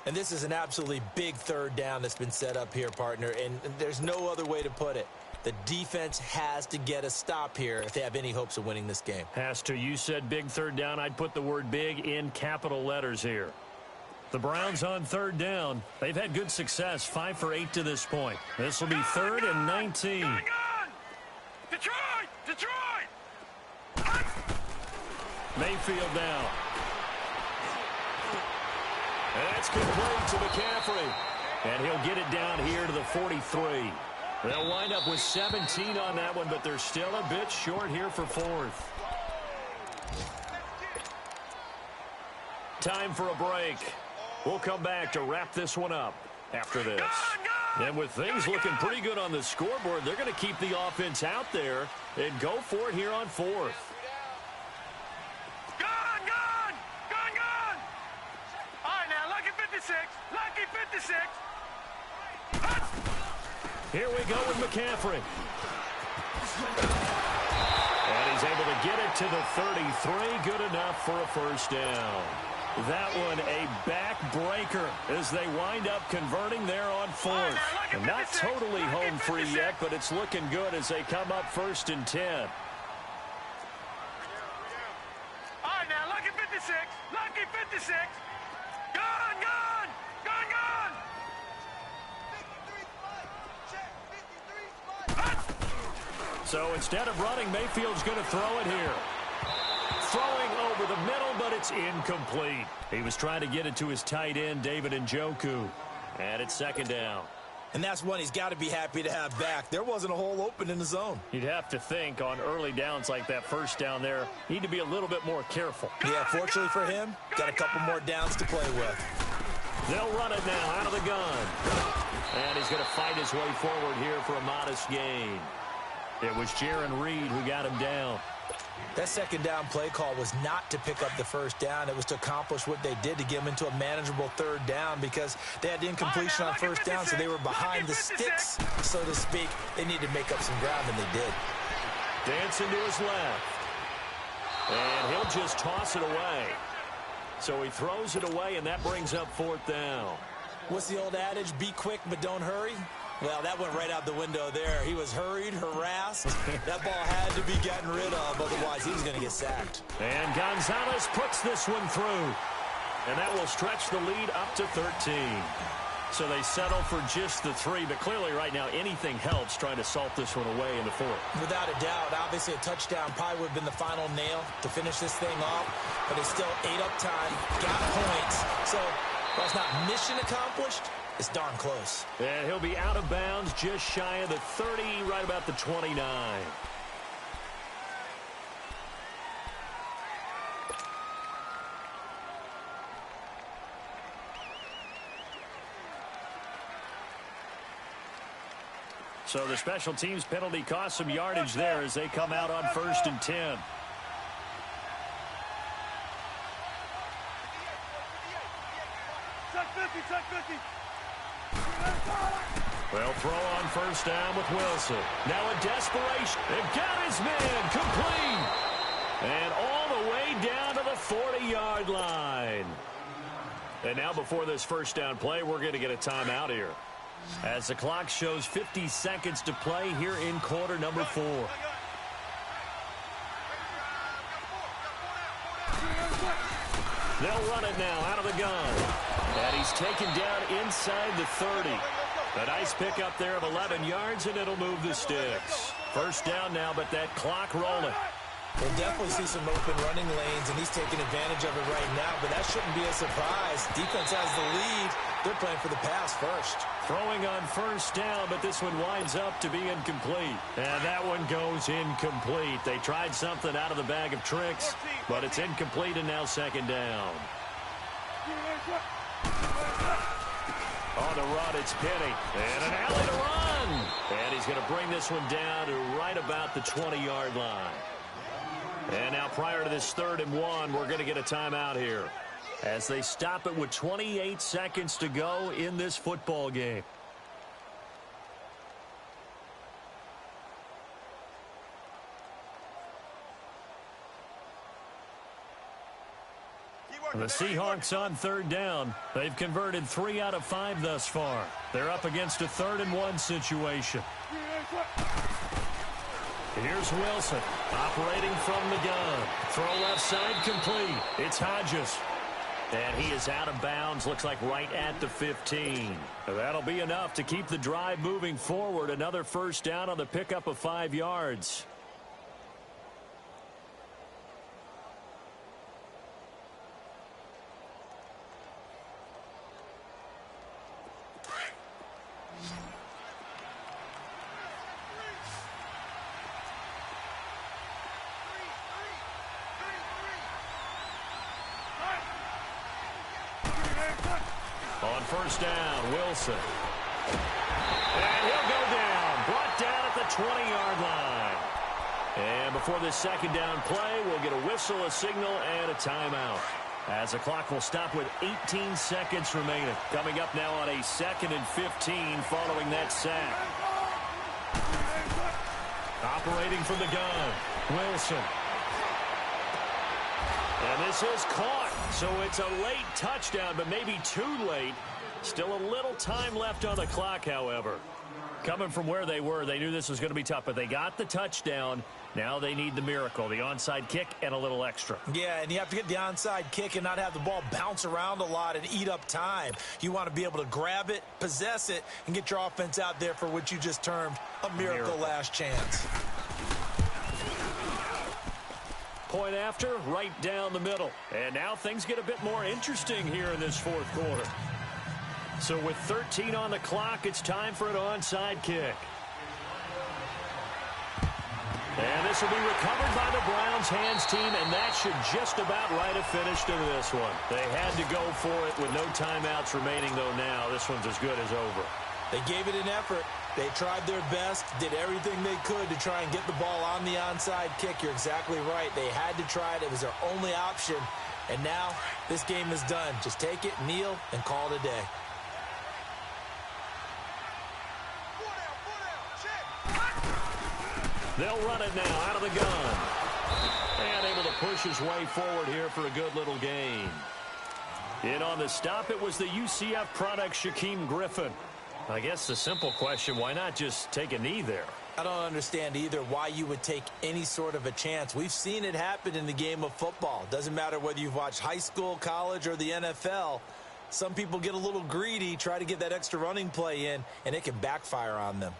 And this is an absolutely big third down that's been set up here, partner, and there's no other way to put it. The defense has to get a stop here if they have any hopes of winning this game. Has to. You said big third down. I'd put the word big in capital letters here. The Browns on third down. They've had good success, 5 for 8 to this point. This will be 3rd and 19. Gun, gun! Detroit! Detroit! Mayfield now. That's complete to McCaffrey. And he'll get it down here to the 43. They'll wind up with 17 on that one, but they're still a bit short here for 4th. Time for a break. We'll come back to wrap this one up after this. And with things looking pretty good on the scoreboard, they're going to keep the offense out there and go for it here on 4th. Gun, gun! Gun, gun! All right, now, lucky 56. Lucky 56. Here we go with McCaffrey. And he's able to get it to the 33. Good enough for a first down. That one a backbreaker as they wind up converting there on 4th. And not totally home free yet, but it's looking good as they come up 1st and 10. All right, now, lucky 56. Lucky 56. Gun, gun! Gun, gun! So instead of running, Mayfield's going to throw it here. Throwing over the middle, but it's incomplete. He was trying to get it to his tight end, David Njoku. And it's 2nd down. And that's one he's got to be happy to have back. There wasn't a hole open in the zone. You'd have to think on early downs like that first down there, need to be a little bit more careful. Yeah, fortunately for him, got a couple more downs to play with. They'll run it now out of the gun. And he's going to fight his way forward here for a modest gain. It was Jaron Reed who got him down. That 2nd down play call was not to pick up the first down. It was to accomplish what they did to get them into a manageable 3rd down because they had incompletion on 1st down, so they were behind the sticks, so to speak. They needed to make up some ground, and they did. Dancing to his left. And he'll just toss it away. So he throws it away, and that brings up 4th down. What's the old adage? Be quick, but don't hurry. Well, that went right out the window there. He was hurried, harassed. That ball had to be gotten rid of, otherwise he was going to get sacked. And Gonzalez puts this one through. And that will stretch the lead up to 13. So they settle for just the 3, but clearly right now anything helps trying to salt this one away in the 4th. Without a doubt, obviously a touchdown probably would have been the final nail to finish this thing off, but it's still 8 up time, got points. So while it's not mission accomplished, it's darn close. And he'll be out of bounds just shy of the 30, right about the 29. So the special teams penalty cost some yardage there as they come out on 1st and 10. They'll throw on first down with Wilson. Now a desperation. They've got his man complete. And all the way down to the 40-yard line. And now before this first down play, we're going to get a timeout here. As the clock shows 50 seconds to play here in quarter number 4. They'll run it now out of the gun. And he's taken down inside the 30. A nice pickup there of 11 yards, and it'll move the sticks. First down now, but that clock rolling. We'll definitely see some open running lanes, and he's taking advantage of it right now, but that shouldn't be a surprise. Defense has the lead. They're playing for the pass first. Throwing on first down, but this one winds up to be incomplete. And that one goes incomplete. They tried something out of the bag of tricks, but it's incomplete, and now second down. On the run, it's Penny. And an alley to run. And he's going to bring this one down to right about the 20-yard line. And now prior to this 3rd and 1, we're going to get a timeout here as they stop it with 28 seconds to go in this football game. The Seahawks on 3rd down. They've converted 3 out of 5 thus far. They're up against a 3rd and 1 situation. Here's Wilson operating from the gun. Throw left side complete. It's Hodges. And he is out of bounds, looks like right at the 15. That'll be enough to keep the drive moving forward. Another first down on the pickup of 5 yards. On first down, Wilson. And he'll go down. Brought down at the 20-yard line. And before this second down play, we'll get a whistle, a signal, and a timeout. As the clock will stop with 18 seconds remaining. Coming up now on a 2nd and 15 following that sack. Operating from the gun, Wilson. And this is caught. So it's a late touchdown, but maybe too late. Still a little time left on the clock, however. Coming from where they were, they knew this was going to be tough, but they got the touchdown. Now they need the miracle, the onside kick and a little extra. Yeah, and you have to get the onside kick and not have the ball bounce around a lot and eat up time. You want to be able to grab it, possess it, and get your offense out there for what you just termed a miracle last chance. Point after, right down the middle. And now things get a bit more interesting here in this 4th quarter. So with 13 on the clock, it's time for an onside kick. And this will be recovered by the Browns hands team, and that should just about write a finish to this one. They had to go for it with no timeouts remaining, though now this one's as good as over. They gave it an effort. They tried their best, did everything they could to try and get the ball on the onside kick. You're exactly right. They had to try it. It was their only option. And now this game is done. Just take it, kneel, and call it a day. They'll run it now out of the gun. And able to push his way forward here for a good little gain. In on the stop, it was the UCF product, Shaquem Griffin. I guess the simple question, why not just take a knee there? I don't understand either why you would take any sort of a chance. We've seen it happen in the game of football. Doesn't matter whether you've watched high school, college, or the NFL. Some people get a little greedy, try to get that extra running play in, and it can backfire on them.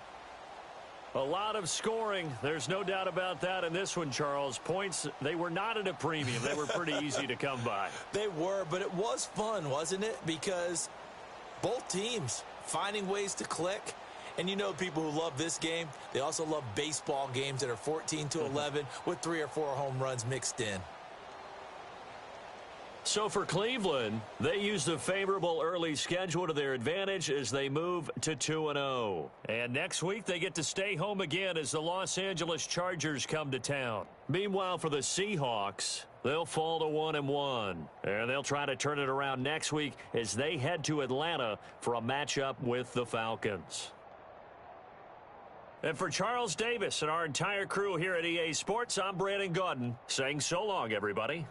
A lot of scoring. There's no doubt about that in this one, Charles. Points, they were not at a premium. They were pretty easy to come by. They were, but it was fun, wasn't it? Because both teams finding ways to click. And you know people who love this game, they also love baseball games that are 14-11 with 3 or 4 home runs mixed in. So for Cleveland, they used a favorable early schedule to their advantage as they move to 2-0. And next week, they get to stay home again as the Los Angeles Chargers come to town. Meanwhile, for the Seahawks, they'll fall to 1-1. And they'll try to turn it around next week as they head to Atlanta for a matchup with the Falcons. And for Charles Davis and our entire crew here at EA Sports, I'm Brandon Gaudin saying so long, everybody.